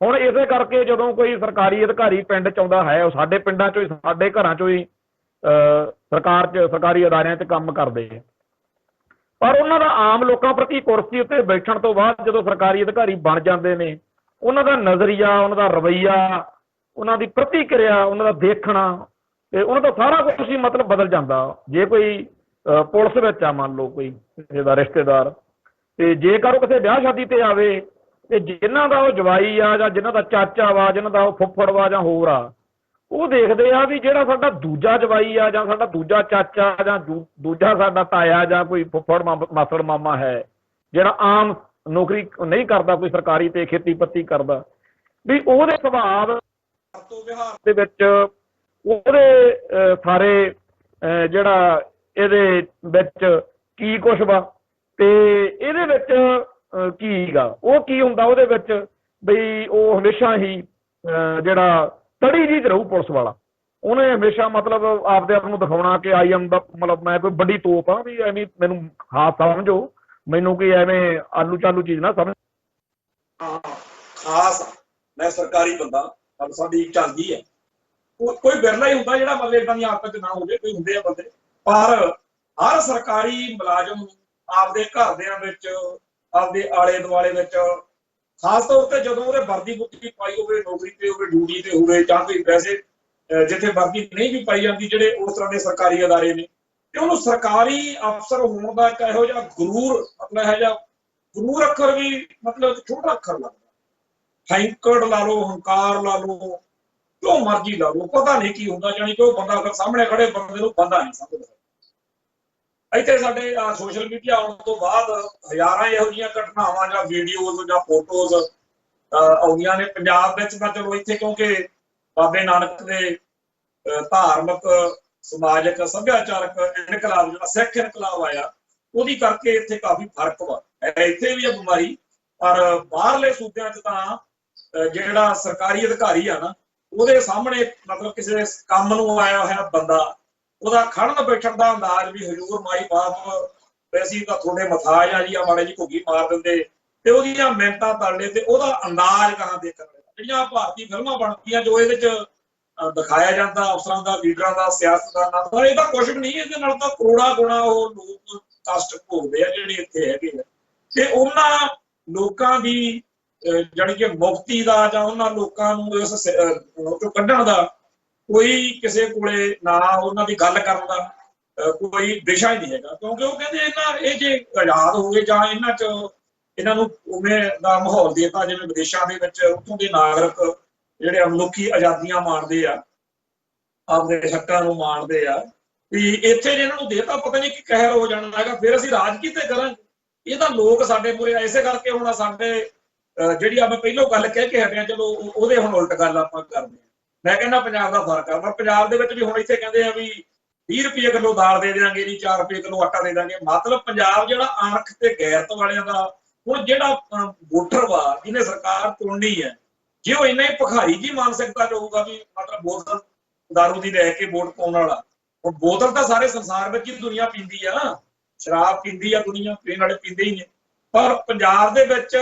ਹੁਣ ਇਸੇ ਕਰਕੇ ਜਦੋਂ ਕੋਈ ਸਰਕਾਰੀ ਅਧਿਕਾਰੀ ਪਿੰਡ 'ਚ ਆਉਂਦਾ ਹੈ, ਉਹ ਸਾਡੇ ਪਿੰਡਾਂ 'ਚੋਂ ਹੀ, ਸਾਡੇ ਘਰਾਂ 'ਚੋਂ ਹੀ ਸਰਕਾਰੀ ਅਦਾਰਿਆਂ 'ਚ ਕੰਮ ਕਰਦੇ ਆ, ਪਰ ਉਹਨਾਂ ਦਾ ਆਮ ਲੋਕਾਂ ਪ੍ਰਤੀ ਕੁਰਸੀ ਉੱਤੇ ਬੈਠਣ ਤੋਂ ਬਾਅਦ ਜਦੋਂ ਸਰਕਾਰੀ ਅਧਿਕਾਰੀ ਬਣ ਜਾਂਦੇ ਨੇ, ਉਹਨਾਂ ਦਾ ਨਜ਼ਰੀਆ, ਉਹਨਾਂ ਦਾ ਰਵੱਈਆ, ਉਹਨਾਂ ਦੀ ਪ੍ਰਤੀਕਿਰਿਆ, ਉਹਨਾਂ ਦਾ ਦੇਖਣਾ ਤੇ ਉਹਨਾਂ ਦਾ ਸਾਰਾ ਕੁਝ ਹੀ ਮਤਲਬ ਬਦਲ ਜਾਂਦਾ। ਜੇ ਕੋਈ ਪੁਲਿਸ ਵਿੱਚ ਆ, ਮੰਨ ਲਓ ਕੋਈ ਕਿਸੇ ਦਾ ਰਿਸ਼ਤੇਦਾਰ, ਤੇ ਜੇਕਰ ਉਹ ਕਿਸੇ ਵਿਆਹ ਸ਼ਾਦੀ ਤੇ ਆਵੇ ਤੇ ਜਿਨ੍ਹਾਂ ਦਾ ਉਹ ਜਵਾਈ ਆ ਜਾਂ ਜਿਨ੍ਹਾਂ ਦਾ ਚਾਚਾ ਵਾ, ਜਿਨ੍ਹਾਂ ਦਾ ਉਹ ਫੁੱਫੜ ਵਾ ਜਾਂ ਹੋਰ ਆ, ਉਹ ਦੇਖਦੇ ਆ ਵੀ ਜਿਹੜਾ ਸਾਡਾ ਦੂਜਾ ਜਵਾਈ ਆ ਜਾਂ ਸਾਡਾ ਦੂਜਾ ਚਾਚਾ ਜਾਂ ਦੂਜਾ ਸਾਡਾ ਤਾਇਆ ਜਾਂ ਕੋਈ ਫੁੱਫੜ ਮਾਸੜ ਮਾਮਾ ਹੈ, ਜਿਹੜਾ ਆਮ ਨੌਕਰੀ ਨਹੀਂ ਕਰਦਾ, ਕੋਈ ਸਰਕਾਰੀ ਤੇ ਖੇਤੀਪੱਤੀ ਕਰਦਾ, ਵੀ ਉਹਦੇ ਸੁਭਾਅ ਤੋਂ ਵਿਹਾਰ ਦੇ ਵਿੱਚ ਉਹਦੇ ਸਾਰੇ ਜਿਹੜਾ ਇਹਦੇ ਵਿੱਚ ਕੀ ਕੁਛ ਵਾ ਤੇ ਇਹਦੇ ਵਿੱਚ ਕੀ ਗਾ, ਉਹ ਕੀ ਹੁੰਦਾ ਉਹਦੇ ਵਿੱਚ, ਬਈ ਉਹ ਹਮੇਸ਼ਾ ਹੀ ਜਿਹੜਾ ਤੜੀ ਜੀ 'ਚ ਰਹੂ ਪੁਲਿਸ ਵਾਲਾ। ਉਹਨੇ ਹਮੇਸ਼ਾ ਮਤਲਬ ਆਪਦੇ ਆਪ ਨੂੰ ਦਿਖਾਉਣਾ ਕਿ ਆਈ ਐਮ ਦਾ, ਮਤਲਬ ਮੈਂ ਕੋਈ ਵੱਡੀ ਤੋਪ ਆ, ਵੀ ਐਵੇਂ ਮੈਨੂੰ ਖਾਸ ਸਮਝੋ, ਮੈਨੂੰ ਕੋਈ ਐਵੇਂ ਆਲੂ ਚਾਲੂ ਚੀਜ਼ ਨਾ ਸਮਝ, ਖਾਸ ਮੈਂ ਸਰਕਾਰੀ ਬੰਦਾ, ਸਾਡੀ ਚੱਲਦੀ ਹੈ। ਕੋਈ ਬਿਰਲਾ ਹੀ ਹੁੰਦਾ ਜਿਹੜਾ ਮਤਲਬ ਏਦਾਂ ਦੀ ਆਦਤ ਨਾ ਹੋਵੇ, ਕੋਈ ਹੁੰਦੇ ਆ ਬੰਦੇ, ਪਰ ਹਰ ਸਰਕਾਰੀ ਮੁਲਾਜ਼ਮ ਆਪਦੇ ਘਰਦਿਆਂ ਵਿੱਚ, ਆਪਦੇ ਆਲੇ ਦੁਆਲੇ ਵਿੱਚ, ਖਾਸ ਤੌਰ ਤੇ ਜਦੋਂ ਉਹਦੇ ਵਰਦੀ ਬੁੱਤੀ ਪਾਈ ਹੋਵੇ, ਨੌਕਰੀ ਤੇ ਹੋਵੇ, ਡਿਊਟੀ ਤੇ ਹੋਵੇ, ਜਾਂ ਕੋਈ ਵੈਸੇ ਜਿੱਥੇ ਵਰਦੀ ਨਹੀਂ ਵੀ ਪਾਈ ਜਾਂਦੀ, ਜਿਹੜੇ ਉਸ ਤਰ੍ਹਾਂ ਦੇ ਸਰਕਾਰੀ ਅਦਾਰੇ ਨੇ, ਤੇ ਉਹਨੂੰ ਸਰਕਾਰੀ ਅਫਸਰ ਹੋਣ ਦਾ ਇੱਕ ਇਹੋ ਜਿਹਾ ਗਰੂਰ, ਮਤਲਬ ਇਹੋ ਜਿਹਾ ਗਰੂਰ ਅੱਖਰ ਵੀ ਮਤਲਬ ਛੋਟਾ ਅੱਖਰ ਲੱਗਦਾ, ਹੈਂਕੜ ਲਾ ਲਓ, ਹੰਕਾਰ ਲਾ ਲਓ, ਜੋ ਮਰਜ਼ੀ ਲਾ ਲਓ, ਪਤਾ ਨਹੀਂ ਕੀ ਹੁੰਦਾ, ਜਾਣੀ ਕਿ ਉਹ ਬੰਦਾ ਫਿਰ ਸਾਹਮਣੇ ਖੜੇ ਬੰਦੇ ਨੂੰ ਬੰਦਾ ਨਹੀਂ ਸਮਝਦਾ। ਇੱਥੇ ਸਾਡੇ ਸੋਸ਼ਲ ਮੀਡੀਆ ਆਉਣ ਤੋਂ ਬਾਅਦ ਹਜ਼ਾਰਾਂ ਇਹੋ ਜਿਹੀਆਂ ਘਟਨਾਵਾਂ ਜਾਂ ਵੀਡੀਓਜ਼ ਜਾਂ ਫੋਟੋਜ਼ ਆਉਂਦੀਆਂ ਨੇ ਪੰਜਾਬ ਵਿੱਚ। ਤਾਂ ਚਲੋ ਇੱਥੇ ਕਿਉਂਕਿ ਬਾਬੇ ਨਾਨਕ ਦੇ ਧਾਰਮਿਕ ਸਮਾਜਿਕ ਸੱਭਿਆਚਾਰਕ ਇਨਕਲਾਬ ਜਿਹੜਾ ਸਿੱਖ ਇਨਕਲਾਬ ਆਇਆ ਉਹਦੀ ਕਰਕੇ ਇੱਥੇ ਕਾਫੀ ਫਰਕ ਵਾ। ਇੱਥੇ ਵੀ ਆ ਬਿਮਾਰੀ, ਪਰ ਬਾਹਰਲੇ ਸੂਬਿਆਂ 'ਚ ਤਾਂ ਜਿਹੜਾ ਸਰਕਾਰੀ ਅਧਿਕਾਰੀ ਆ ਨਾ ਉਹਦੇ ਸਾਹਮਣੇ ਮਤਲਬ ਕਿਸੇ ਕੰਮ ਨੂੰ ਆਇਆ ਹੋਇਆ ਬੰਦਾ ਉਹਦਾ ਖੜਨ ਬੈਠਣ ਦਾ ਅੰਦਾਜ਼ ਵੀ ਹਜ਼ੂਰ ਮਾਈ ਬਾਪ ਅਸੀਂ ਤਾਂ ਤੁਹਾਡੇ ਮਥਾਜ ਆ ਜੀ, ਆ ਮਾੜੇ ਜੀ ਘੁੱਗੀ ਮਾਰ ਦਿੰਦੇ ਤੇ ਉਹਦੀਆਂ ਮਿਹਨਤਾਂ ਤਰਲੇ ਤੇ ਉਹਦਾ ਅੰਦਾਜ਼ ਕਹਾਂ ਦੇਖਣ ਵਾਲਾ। ਜਿਹੜੀਆਂ ਭਾਰਤੀ ਫਿਲਮਾਂ ਬਣਦੀਆਂ ਜੋ ਇਹਦੇ 'ਚ ਦਿਖਾਇਆ ਜਾਂਦਾ ਅਫਸਰਾਂ ਦਾ, ਲੀਡਰਾਂ ਦਾ, ਸਿਆਸਤਦਾਨਾਂ ਦਾ, ਇਹਦਾ ਕੁਝ ਵੀ ਨਹੀਂ। ਇਹਦੇ ਨਾਲ ਤਾਂ ਕਰੋੜਾਂ ਗੁਣਾ ਉਹ ਲੋਕ ਕਸ਼ਟ ਭੋਗਦੇ ਆ ਜਿਹੜੇ ਇੱਥੇ ਹੈਗੇ ਆ। ਤੇ ਉਹਨਾਂ ਲੋਕਾਂ ਦੀ ਜਾਣੀ ਕਿ ਮੁਕਤੀ ਦਾ ਜਾਂ ਉਹਨਾਂ ਲੋਕਾਂ ਨੂੰ ਇਸ ਚੋਂ ਕੱਢਣ ਦਾ ਕੋਈ ਕਿਸੇ ਕੋਲੇ ਨਾ ਉਹਨਾਂ ਦੀ ਗੱਲ ਕਰਨ ਦਾ ਕੋਈ ਵਿਸ਼ਾ ਹੀ ਨਹੀਂ ਹੈਗਾ, ਕਿਉਂਕਿ ਉਹ ਕਹਿੰਦੇ ਇਹ ਜੇ ਆਜ਼ਾਦ ਹੋ ਗਏ ਜਾਂ ਇਹਨਾਂ ਨੂੰ ਉਵੇਂ ਦਾ ਮਾਹੌਲ ਦੇ ਦਿੱਤਾ ਜਿਵੇਂ ਵਿਦੇਸ਼ਾਂ ਦੇ ਵਿੱਚ ਉੱਥੋਂ ਦੇ ਨਾਗਰਿਕ ਜਿਹੜੇ ਮਨੁੱਖੀ ਆਜ਼ਾਦੀਆਂ ਮਾਣਦੇ ਆ, ਆਪਦੇ ਹੱਕਾਂ ਨੂੰ ਮਾਣਦੇ ਆ, ਵੀ ਇੱਥੇ ਜੇ ਇਹਨਾਂ ਨੂੰ ਦੇਤਾ ਪਤਾ ਨਹੀਂ ਕੀ ਕਹਿਰ ਹੋ ਜਾਣਾ ਹੈਗਾ, ਫਿਰ ਅਸੀਂ ਰਾਜ ਕਿਤੇ ਕਰਾਂਗੇ। ਇਹ ਤਾਂ ਲੋਕ ਸਾਡੇ ਮੂਹਰੇ ਇਸੇ ਕਰਕੇ ਹੁਣ ਸਾਡੇ ਜਿਹੜੀ ਆਪਾਂ ਪਹਿਲੋਂ ਗੱਲ ਕਹਿ ਕੇ ਹਟਿਆ, ਚਲੋ ਉਹਦੇ ਹੁਣ ਉਲਟ ਗੱਲ ਆਪਾਂ ਕਰਦੇ ਹਾਂ। ਮੈਂ ਕਹਿੰਦਾ ਪੰਜਾਬ ਦਾ ਫਰਕ ਆ, ਪਰ ਪੰਜਾਬ ਦੇ ਵਿੱਚ ਵੀ ਹੁਣ ਇੱਥੇ ਕਹਿੰਦੇ ਆ ਵੀ 20 ਰੁਪਏ ਕਿਲੋ ਦਾਲ ਦੇ ਦੇਵਾਂਗੇ ਜੀ, 4 ਰੁਪਏ ਕਿਲੋ ਆਟਾ ਦੇ ਦਾਂਗੇ। ਮਤਲਬ ਪੰਜਾਬ ਜਿਹੜਾ ਅਣਖ ਤੇ ਗੈਰਤ ਵਾਲਿਆਂ ਦਾ, ਹੁਣ ਜਿਹੜਾ ਵੋਟਰ ਵਾ ਜਿਹਨੇ ਸਰਕਾਰ ਚੁਣਨੀ ਹੈ, ਜੇ ਉਹ ਇੰਨਾ ਹੀ ਭਿਖਾਰੀ ਜੀ ਮਾਨਸਿਕਤਾ ਚ ਹੋਊਗਾ ਵੀ ਮਤਲਬ ਬੋਤਲ ਦਾਰੂ ਦੀ ਲੈ ਕੇ ਵੋਟ ਪਾਉਣ ਵਾਲਾ, ਹੁਣ ਬੋਤਲ ਤਾਂ ਸਾਰੇ ਸੰਸਾਰ ਵਿੱਚ ਹੀ ਦੁਨੀਆ ਪੀਂਦੀ ਆ, ਸ਼ਰਾਬ ਪੀਂਦੀ ਆ ਦੁਨੀਆ, ਪੀਣ ਵਾਲੇ ਪੀਂਦੇ ਹੀ ਨੇ। ਪਰ ਪੰਜਾਬ ਦੇ ਵਿੱਚ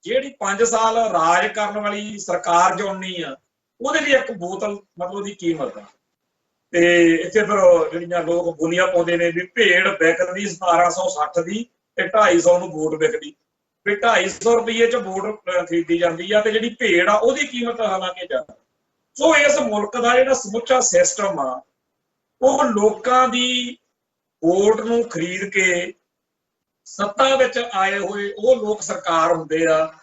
ਜਿਹੜੀ 5 ਸਾਲ ਰਾਜ ਕਰਨ ਵਾਲੀ ਸਰਕਾਰ ਚੁਣਨੀ ਆ, ਉਹਦੇ ਲਈ ਇੱਕ ਬੋਤਲ ਮਤਲਬ ਉਹਦੀ ਕੀਮਤ ਆ। ਤੇ ਇੱਥੇ ਫਿਰ ਜਿਹੜੀਆਂ ਲੋਕ ਬੋਲੀਆਂ ਪਾਉਂਦੇ ਨੇ ਵੀ ਭੇਡ ਵਿਕਦੀ 1760 ਦੀ ਤੇ 250 ਨੂੰ ਵੋਟ ਵਿਕਦੀ, ਵੀ 250 ਰੁਪਏ ਚ ਵੋਟ ਖਰੀਦੀ ਜਾਂਦੀ ਆ ਤੇ ਜਿਹੜੀ ਭੇਡ ਆ ਉਹਦੀ ਕੀਮਤ ਹਾਲਾਂਕਿ ਜ਼ਿਆਦਾ। ਸੋ ਇਸ ਮੁਲਕ ਦਾ ਜਿਹੜਾ ਸਮੁੱਚਾ ਸਿਸਟਮ ਆ ਉਹ ਲੋਕਾਂ ਦੀ ਵੋਟ ਨੂੰ ਖਰੀਦ ਕੇ ਸੱਤਾ ਵਿੱਚ ਆਏ ਹੋਏ ਉਹ ਲੋਕ ਸਰਕਾਰ ਹੁੰਦੇ ਆ,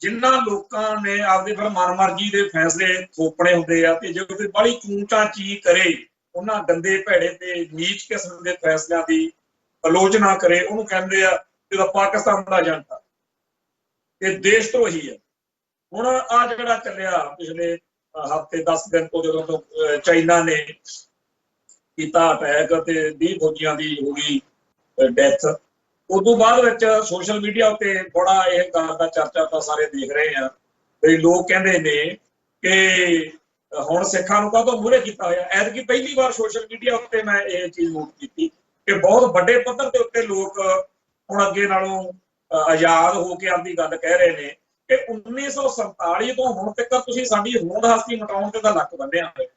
ਜਿਨ੍ਹਾਂ ਲੋਕਾਂ ਨੇ ਆਪਦੇ ਫਿਰ ਮਨਮਰਜ਼ੀ ਦੇ ਫੈਸਲੇ ਥੋਪਣੇ ਹੁੰਦੇ ਆ। ਤੇ ਜੇ ਕੋਈ ਬੜੀ ਚੂੰ ਚੀ ਕਰੇ, ਉਹਨਾਂ ਗੰਦੇ ਭੈੜੇ ਤੇ ਨੀਚ ਕਿਸਮ ਦੇ ਫੈਸਲਿਆਂ ਦੀ ਆਲੋਚਨਾ ਕਰੇ, ਉਹਨੂੰ ਕਹਿੰਦੇ ਆ ਜਿਹੜਾ ਪਾਕਿਸਤਾਨ ਦਾ ਏਜੰਟ ਆ, ਇਹ ਦੇਸ਼ ਧਰੋਹੀ ਹੈ। ਹੁਣ ਆ ਜਿਹੜਾ ਚੱਲਿਆ ਪਿਛਲੇ ਹਫ਼ਤੇ 10 ਦਿਨ ਤੋਂ ਜਦੋਂ ਤੋਂ ਚਾਈਨਾ ਨੇ ਕੀਤਾ ਅਟੈਕ ਤੇ 20 ਫੌਜੀਆਂ ਦੀ ਹੋ ਗਈ ਡੈਥ, ਉਦੋਂ ਬਾਅਦ ਵਿੱਚ ਸੋਸ਼ਲ ਮੀਡੀਆ ਉੱਤੇ ਬੜਾ ਇਹ ਗੱਲ ਦਾ ਚਰਚਾ ਤਾਂ ਸਾਰੇ ਦੇਖ ਰਹੇ ਆ ਵੀ ਲੋਕ ਕਹਿੰਦੇ ਨੇ ਕਿ ਹੁਣ ਸਿੱਖਾਂ ਨੂੰ ਕਾਹਤੋਂ ਮੂਹਰੇ ਕੀਤਾ ਹੋਇਆ। ਐਤਕੀ ਪਹਿਲੀ ਵਾਰ ਸੋਸ਼ਲ ਮੀਡੀਆ ਉੱਤੇ ਮੈਂ ਇਹ ਚੀਜ਼ ਨੋਟ ਕੀਤੀ ਕਿ ਬਹੁਤ ਵੱਡੇ ਪੱਧਰ ਦੇ ਉੱਤੇ ਲੋਕ ਹੁਣ ਅੱਗੇ ਨਾਲੋਂ ਆਜ਼ਾਦ ਹੋ ਕੇ ਆਪਦੀ ਗੱਲ ਕਹਿ ਰਹੇ ਨੇ ਕਿ 1947 ਤੋਂ ਹੁਣ ਤੱਕ ਤੁਸੀਂ ਸਾਡੀ ਹੋਂਦ ਹਸਤੀ ਮਟਾਉਣ ਤੇ ਤਾਂ ਲੱਕ ਬੰਨਿਆ ਹੋਇਆ,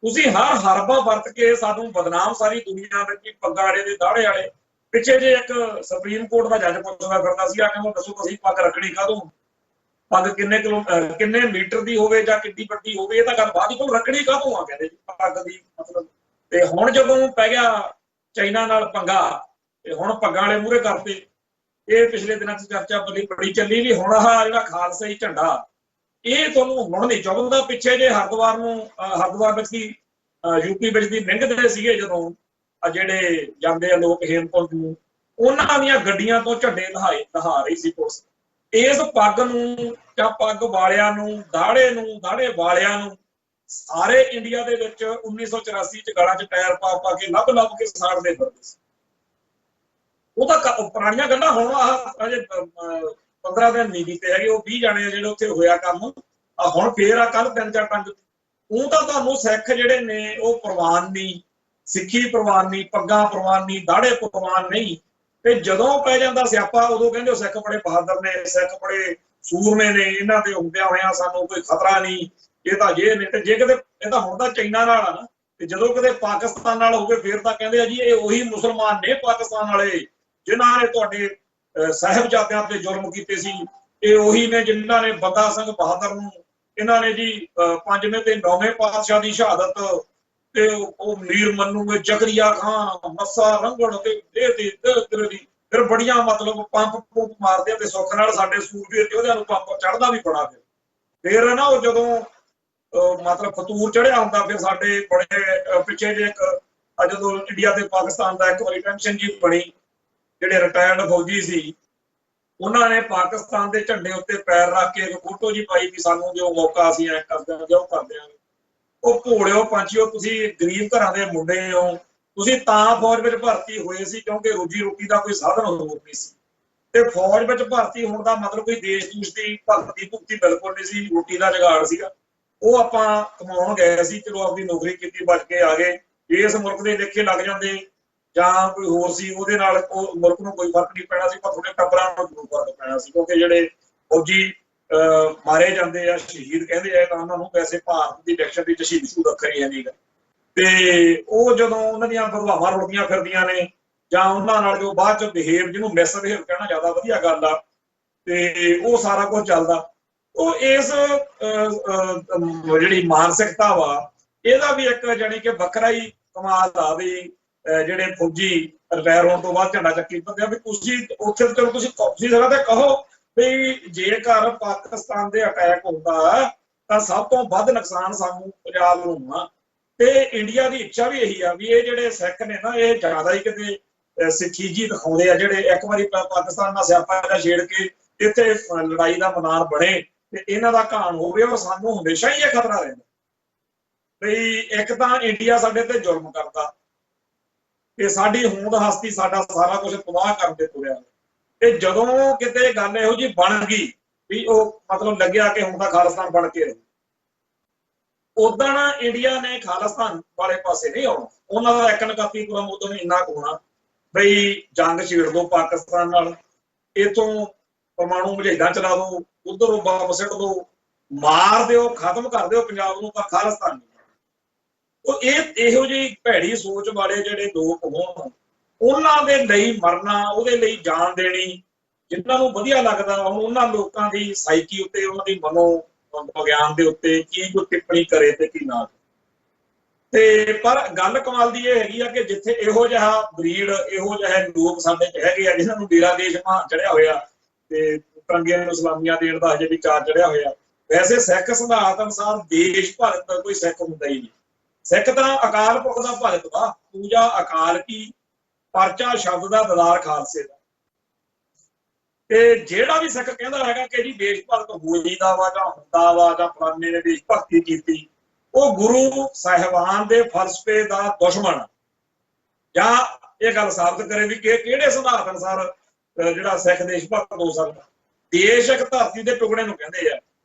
ਤੁਸੀਂ ਹਰ ਹਰਬਾ ਵਰਤ ਕੇ ਸਾਨੂੰ ਬਦਨਾਮ ਸਾਰੀ ਦੁਨੀਆ ਵਿੱਚ ਪੱਗਾੜੇ ਦੇ ਦਾੜੇ ਵਾਲੇ। ਪਿੱਛੇ ਜੇ ਇੱਕ ਸੁਪਰੀਮ ਕੋਰਟ ਦਾ ਜੱਜ ਪੁੱਛਦਾ ਫਿਰਦਾ ਸੀ, ਆਖਿਆ ਦੱਸੋ ਤੁਸੀਂ ਪੱਗ ਰੱਖਣੀ ਕਾਹਦੋਂ, ਪੱਗ ਕਿੰਨੇ ਮੀਟਰ ਦੀ ਹੋਵੇ ਜਾਂ ਕਿੰਨੀ ਵੱਡੀ ਹੋਵੇ, ਇਹ ਤਾਂ ਗੱਲ ਬਾਅਦ ਵਿੱਚ, ਰੱਖਣੀ ਕਾਹਦੋਂ ਆ ਕਹਿੰਦੇ ਪੱਗ ਦੀ ਮਤਲਬ। ਤੇ ਹੁਣ ਜਦੋਂ ਪੈ ਗਿਆ ਚਾਈਨਾ ਨਾਲ ਪੰਗਾ ਤੇ ਹੁਣ ਪੱਗਾਂ ਵਾਲੇ ਮੂਹਰੇ ਕਰਤੇ। ਇਹ ਪਿਛਲੇ ਦਿਨਾਂ 'ਚ ਚਰਚਾ ਬੜੀ ਚੱਲੀ ਵੀ ਹੁਣ ਆਹ ਜਿਹੜਾ ਖਾਲਸਾਈ ਝੰਡਾ ਇਹ ਤੁਹਾਨੂੰ ਹੁਣ ਨਹੀਂ ਚੁੱਭਦਾ। ਪਿੱਛੇ ਜੇ ਹਰਿਦੁਆਰ ਵਿੱਚ ਦੀ ਯੂਪੀ ਵਿੱਚ ਦੀ ਲੰਘਦੇ ਸੀਗੇ ਜਦੋਂ ਜਿਹੜੇ ਜਾਂਦੇ ਆ ਲੋਕ ਹੇਮਕੁੰਟ ਨੂੰ, ਉਹਨਾਂ ਦੀਆਂ ਗੱਡੀਆਂ ਤੋਂ ਝੰਡੇ ਲਹਾ ਰਹੀ ਸੀ ਪੁਲਿਸ। ਇਸ ਪੱਗ ਨੂੰ ਜਾਂ ਪੱਗ ਵਾਲਿਆਂ ਨੂੰ, ਦਾੜੇ ਵਾਲਿਆਂ ਨੂੰ ਸਾਰੇ ਇੰਡੀਆ ਦੇ ਵਿੱਚ 1984 ਚ ਗਲਾਂ 'ਚ ਟਾਇਰ ਪਾ ਕੇ ਲੱਭ ਕੇ ਸਾੜਦੇ ਫਿਰਦੇ ਸੀ। ਉਹ ਤਾਂ ਪੁਰਾਣੀਆਂ ਗੱਲਾਂ, ਹੁਣ ਆਹ ਅਜੇ 15 ਦਿਨ ਨਹੀਂ ਕੀਤੇ ਹੈਗੇ, ਉਹ 20 ਜਾਣੇ ਜਿਹੜੇ ਉੱਥੇ ਹੋਇਆ ਕੰਮ, ਆ ਹੁਣ ਫੇਰ ਆ ਕੱਲ 3-4 ਟੰਗ। ਉਹ ਤਾਂ ਤੁਹਾਨੂੰ ਸਿੱਖ ਜਿਹੜੇ ਨੇ ਉਹ ਪ੍ਰਵਾਨ ਨਹੀਂ, ਸਿੱਖੀ ਪ੍ਰਵਾਨ ਨਹੀਂ, ਪੱਗਾਂ ਪ੍ਰਵਾਨ ਨਹੀਂ, ਦਾੜੇ ਪ੍ਰਵਾਨ ਨਹੀਂ। ਤੇ ਜਦੋਂ ਪੈ ਜਾਂਦਾ ਸਿਆਪਾ ਉਦੋਂ ਕਹਿੰਦੇ ਉਹ ਸਿੱਖ ਬੜੇ ਬਹਾਦਰ ਨੇ, ਸਿੱਖ ਬੜੇ ਸੂਰਮੇ ਨੇ, ਇਹਨਾਂ ਦੇ ਹੁੰਦਿਆਂ ਹੋਇਆਂ ਸਾਨੂੰ ਕੋਈ ਖਤਰਾ ਨਹੀਂ, ਇਹ ਤਾਂ ਜੇ ਨੇ। ਤੇ ਜੇ ਕਿਤੇ ਇਹ ਤਾਂ ਹੁਣ ਤਾਂ ਚਾਈਨਾ ਨਾਲ ਆ ਨਾ, ਤੇ ਜਦੋਂ ਕਿਤੇ ਪਾਕਿਸਤਾਨ ਨਾਲ ਹੋਵੇ ਫੇਰ ਤਾਂ ਕਹਿੰਦੇ ਆ ਜੀ ਇਹ ਉਹੀ ਮੁਸਲਮਾਨ ਨੇ ਪਾਕਿਸਤਾਨ ਵਾਲੇ ਜਿਨ੍ਹਾਂ ਨੇ ਤੁਹਾਡੇ ਸਾਹਿਬਜ਼ਾਦਿਆਂ ਤੇ ਜ਼ੁਲਮ ਕੀਤੇ ਸੀ, ਇਹ ਉਹੀ ਨੇ ਜਿਨ੍ਹਾਂ ਨੇ ਬੰਦਾ ਸਿੰਘ ਬਹਾਦਰ ਨੂੰ, ਇਹਨਾਂ ਨੇ ਜੀ 5ਵੇਂ ਤੇ 9ਵੇਂ ਪਾਤਸ਼ਾਹ ਦੀ ਸ਼ਹਾਦਤ ਤੇ ਉਹ ਮੀਰ ਮੰਨੂ, ਜ਼ਕਰੀਆ ਖਾਨ, ਮੱਸਾ ਰੰਗੜ ਤੇ ਦੀ ਫਿਰ ਬੜੀਆਂ ਮਤਲਬ ਪੰਪ ਮਾਰਦੇ ਆ। ਤੇ ਸੁੱਖ ਨਾਲ ਸਾਡੇ ਸੂਰਬੀਰ ਯੋਧਿਆਂ ਨੂੰ ਪੰਪ ਚੜ੍ਹਦਾ ਵੀ ਬੜਾ ਫਿਰ ਨਾ ਉਹ ਜਦੋਂ ਮਤਲਬ ਫਤੂਰ ਚੜਿਆ ਹੁੰਦਾ ਫਿਰ ਸਾਡੇ ਬੜੇ ਪਿੱਛੇ ਜੇ ਇੱਕ ਜਦੋਂ ਇੰਡੀਆ ਤੇ ਪਾਕਿਸਤਾਨ ਦਾ ਇੱਕ ਵਾਰੀ ਟੈਨਸ਼ਨ ਜੀ ਬਣੀ, ਜਿਹੜੇ ਰਿਟਾਇਰਡ ਫੌਜੀ ਸੀ ਉਹਨਾਂ ਨੇ ਪਾਕਿਸਤਾਨ ਦੇ ਝੰਡੇ ਉੱਤੇ ਪੈਰ ਰੱਖ ਕੇ ਇੱਕ ਫੋਟੋ ਜੀ ਪਾਈ ਵੀ ਸਾਨੂੰ ਜੋ ਮੌਕਾ ਅਸੀਂ ਐ ਕਰਦੇ ਹਾਂ ਜੋ ਕਰ ਦਿਆਂਗੇ। ਉਹ ਭੋਲਿਓ ਪੰਛੀਓ, ਤੁਸੀਂ ਗਰੀਬ ਘਰਾਂ ਦੇ ਮੁੰਡੇ ਹੋ, ਤੁਸੀਂ ਤਾਂ ਫੌਜ ਵਿੱਚ ਭਰਤੀ ਹੋਏ ਸੀ ਕਿਉਂਕਿ ਰੋਜੀ ਰੋਟੀ ਦਾ ਕੋਈ ਸਾਧਨ ਹੋਰ ਨਹੀਂ ਸੀ। ਤੇ ਫੌਜ ਵਿੱਚ ਭਰਤੀ ਹੋਣ ਦਾ ਮਤਲਬ ਕੋਈ ਦੇਸ਼ ਦੂਸ਼ ਦੀ ਭਗਤੀ ਭੁਗਤੀ ਬਿਲਕੁਲ ਨਹੀਂ ਸੀ, ਰੋਟੀ ਦਾ ਜੁਗਾੜ ਸੀਗਾ। ਉਹ ਆਪਾਂ ਕਮਾਉਣ ਗਏ ਸੀ, ਚਲੋ ਆਪਦੀ ਨੌਕਰੀ ਕੀਤੀ, ਬਚ ਕੇ ਆ ਗਏ। ਇਸ ਮੁਲਕ ਦੇ ਲੇਖੇ ਲੱਗ ਜਾਂਦੇ ਜਾਂ ਕੋਈ ਹੋਰ ਸੀ, ਉਹਦੇ ਨਾਲ ਉਹ ਮੁਲਕ ਨੂੰ ਕੋਈ ਫਰਕ ਨਹੀਂ ਪੈਣਾ ਸੀ, ਪਰ ਤੁਹਾਡੇ ਟੱਬਰਾਂ ਨੂੰ ਜ਼ਰੂਰ ਫਰਕ ਪੈਣਾ ਸੀ, ਕਿਉਂਕਿ ਜਿਹੜੇ ਫੌਜੀ ਮਾਰੇ ਜਾਂਦੇ ਆ, ਸ਼ਹੀਦ ਕਹਿੰਦੇ ਆ ਤਾਂ ਉਹਨਾਂ ਨੂੰ, ਵੈਸੇ ਭਾਰਤ ਦੀ ਡਿਕਸ਼ਨਰੀ ਚ ਸ਼ਹੀਦ ਸ਼ੂਦ ਅੱਖਰ ਹੀ ਹੈ ਨਹੀਂਗਾ। ਤੇ ਉਹ ਜਦੋਂ ਉਹਨਾਂ ਦੀਆਂ ਵਿਧਵਾਵਾਂ ਰੁਲਦੀਆਂ ਫਿਰਦੀਆਂ ਨੇ, ਜਾਂ ਉਹਨਾਂ ਨਾਲ ਜੋ ਬਾਅਦ ਚ ਬਿਹੇਵ, ਜਿਹਨੂੰ ਮਿਸਬਿਹੇਵ ਕਹਿਣਾ ਜ਼ਿਆਦਾ ਵਧੀਆ ਗੱਲ ਆ, ਤੇ ਉਹ ਸਾਰਾ ਕੁਝ ਚੱਲਦਾ। ਉਹ ਇਸ ਜਿਹੜੀ ਮਾਨਸਿਕਤਾ ਵਾ, ਇਹਦਾ ਵੀ ਇੱਕ ਜਾਣੀ ਕਿ ਵੱਖਰਾ ਹੀ ਕਮਾਲ ਆ ਵੀ ਜਿਹੜੇ ਫੌਜੀ ਰਿਟਾਇਰ ਹੋਣ ਤੋਂ ਬਾਅਦ ਝੰਡਾ ਚੱਕੀ ਫਿਰਦੇ ਆ, ਵੀ ਤੁਸੀਂ ਉੱਥੇ ਚਲੋ ਤੁਸੀਂ ਜਗ੍ਹਾ ਤੇ ਕਹੋ ਵੀ ਜੇਕਰ ਪਾਕਿਸਤਾਨ ਦੇ ਅਟੈਕ ਹੁੰਦਾ ਤਾਂ ਸਭ ਤੋਂ ਵੱਧ ਨੁਕਸਾਨ ਸਾਨੂੰ ਪੰਜਾਬ ਨੂੰ ਹੋਣਾ। ਤੇ ਇੰਡੀਆ ਦੀ ਇੱਛਾ ਵੀ ਇਹੀ ਆ ਵੀ ਇਹ ਜਿਹੜੇ ਸਿੱਖ ਨੇ ਨਾ, ਇਹ ਜ਼ਿਆਦਾ ਹੀ ਕਿਤੇ ਸਿੱਖੀ ਜੀ ਦਿਖਾਉਂਦੇ ਆ, ਜਿਹੜੇ ਇੱਕ ਵਾਰੀ ਪਾਕਿਸਤਾਨ ਨਾਲ ਸਿਆਪਾ ਜਿਹਾ ਛੇੜ ਕੇ ਇੱਥੇ ਲੜਾਈ ਦਾ ਮੈਦਾਨ ਬਣੇ ਤੇ ਇਹਨਾਂ ਦਾ ਘਾਣ ਹੋਵੇ, ਔਰ ਸਾਨੂੰ ਹਮੇਸ਼ਾ ਹੀ ਇਹ ਖਤਰਾ ਰਹਿੰਦਾ ਵੀ ਇੱਕ ਤਾਂ ਇੰਡੀਆ ਸਾਡੇ ਤੇ ਜ਼ੁਲਮ ਕਰਦਾ ਤੇ ਸਾਡੀ ਹੋਂਦ ਹਸਤੀ, ਸਾਡਾ ਸਾਰਾ ਕੁਝ ਤਬਾਹ ਕਰਨ ਤੇ ਤੁਰਿਆ। ਤੇ ਜਦੋਂ ਕਿਤੇ ਗੱਲ ਇਹੋ ਜਿਹੀ ਬਣ ਗਈ ਵੀ ਉਹ ਮਤਲਬ ਲੱਗਿਆ ਕਿ ਹੁਣ ਤਾਂ ਖਾਲਿਸਤਾਨ ਬਣ ਕੇ ਰਹੂ, ਉਦਣ ਇੰਡੀਆ ਨੇ ਖਾਲਿਸਤਾਨ ਵਾਲੇ ਪਾਸੇ ਨਹੀਂ ਆਉਣਾ। ਉਹਨਾਂ ਦਾ ਇੱਕ ਨਕਾਤੀਪੁਰਮ ਉਦੋਂ ਨੇ ਇੰਨਾ ਹੋਣਾ ਬਈ ਜੰਗ ਛੇੜ ਦੋ ਪਾਕਿਸਤਾਨ ਨਾਲ, ਇੱਥੋਂ ਪਰਮਾਣੂ ਮੁਜਾਹਿਦਾਂ ਚਲਾ ਦੋ, ਉਧਰੋਂ ਬੰਬ ਸਿੱਟ ਦੋ, ਮਾਰ ਦਿਓ, ਖਤਮ ਕਰ ਦਿਓ ਪੰਜਾਬ ਨੂੰ, ਪਰ ਖਾਲਿਸਤਾਨ ਨਹੀਂ। ਉਹ ਇਹੋ ਜਿਹੀ ਭੈੜੀ ਸੋਚ ਵਾਲੇ ਜਿਹੜੇ ਲੋਕ ਹੋਣ, ਉਹਨਾਂ ਦੇ ਲਈ ਮਰਨਾ, ਉਹਦੇ ਲਈ ਜਾਨ ਦੇਣੀ, ਜਿਨ੍ਹਾਂ ਨੂੰ ਵਧੀਆ ਲੱਗਦਾ, ਉਹਨਾਂ ਲੋਕਾਂ ਦੀ ਸਾਈਕੀ ਉੱਤੇ, ਉਹਨਾਂ ਦੀ ਮਨੋ ਵਿਗਿਆਨ ਦੇ ਉੱਤੇ ਕੀ ਕੋਈ ਟਿੱਪਣੀ ਕਰੇ ਤੇ ਕੀ ਨਾ। ਤੇ ਪਰ ਗੱਲ ਕਮਾਲ ਦੀ ਇਹ ਹੈਗੀ ਆ ਕਿ ਜਿੱਥੇ ਇਹੋ ਜਿਹਾ ਬਰੀਡ, ਇਹੋ ਜਿਹੇ ਲੋਕ ਸਾਡੇ ਚ ਹੈਗੇ ਆ ਜਿਨ੍ਹਾਂ ਨੂੰ ਮੇਰਾ ਦੇਸ਼ ਮਹਾਨ ਚੜਿਆ ਹੋਇਆ ਤੇ ਤਿਰੰਗੇ ਨੂੰ ਸਲਾਮੀਆਂ ਦੇਣ ਦਾ ਅਜੇ ਵੀ ਚਾਅ ਚੜਿਆ ਹੋਇਆ। ਵੈਸੇ ਸਿੱਖ ਸਿਧਾਂਤ ਅਨੁਸਾਰ ਦੇਸ਼ ਭਗਤ ਕੋਈ ਸਿੱਖ ਹੁੰਦਾ ਹੀ ਨਹੀਂ। ਸਿੱਖ ਤਾਂ ਅਕਾਲ ਪੁਰਖ ਦਾ ਭਗਤ ਵਾ, ਪੂਜਾ ਅਕਾਲ ਕੀ, ਪਰਚਾ ਸ਼ਬਦ ਦਾ, ਦਦਾਰ ਖਾਲਸੇ ਦਾ। ਤੇ ਜਿਹੜਾ ਵੀ ਸਿੱਖ ਕਹਿੰਦਾ ਹੈਗਾ ਕਿ ਜੀ ਦੇਸ਼ ਭਗਤ ਹੋਈਦਾ ਵਾ ਜਾਂ ਹੁੰਦਾ ਵਾ ਜਾਂ ਫਲਾਣੇ ਨੇ ਦੇਸ਼ ਭਗਤੀ ਕੀਤੀ, ਉਹ ਗੁਰੂ ਸਾਹਿਬਾਨ ਦੇ ਫਲਸਫੇ ਦਾ ਦੁਸ਼ਮਣ, ਜਾਂ ਇਹ ਗੱਲ ਸਾਬਤ ਕਰੇ ਵੀ ਕਿਹੜੇ ਸਿਧਾਂਤ ਅਨੁਸਾਰ ਜਿਹੜਾ ਸਿੱਖ ਦੇਸ਼ ਭਗਤ ਹੋ ਸਕਦਾ। ਦੇਸ਼ ਇੱਕ ਧਰਤੀ ਦੇ ਟੁਕੜੇ ਨੂੰ ਕਹਿੰਦੇ ਆ,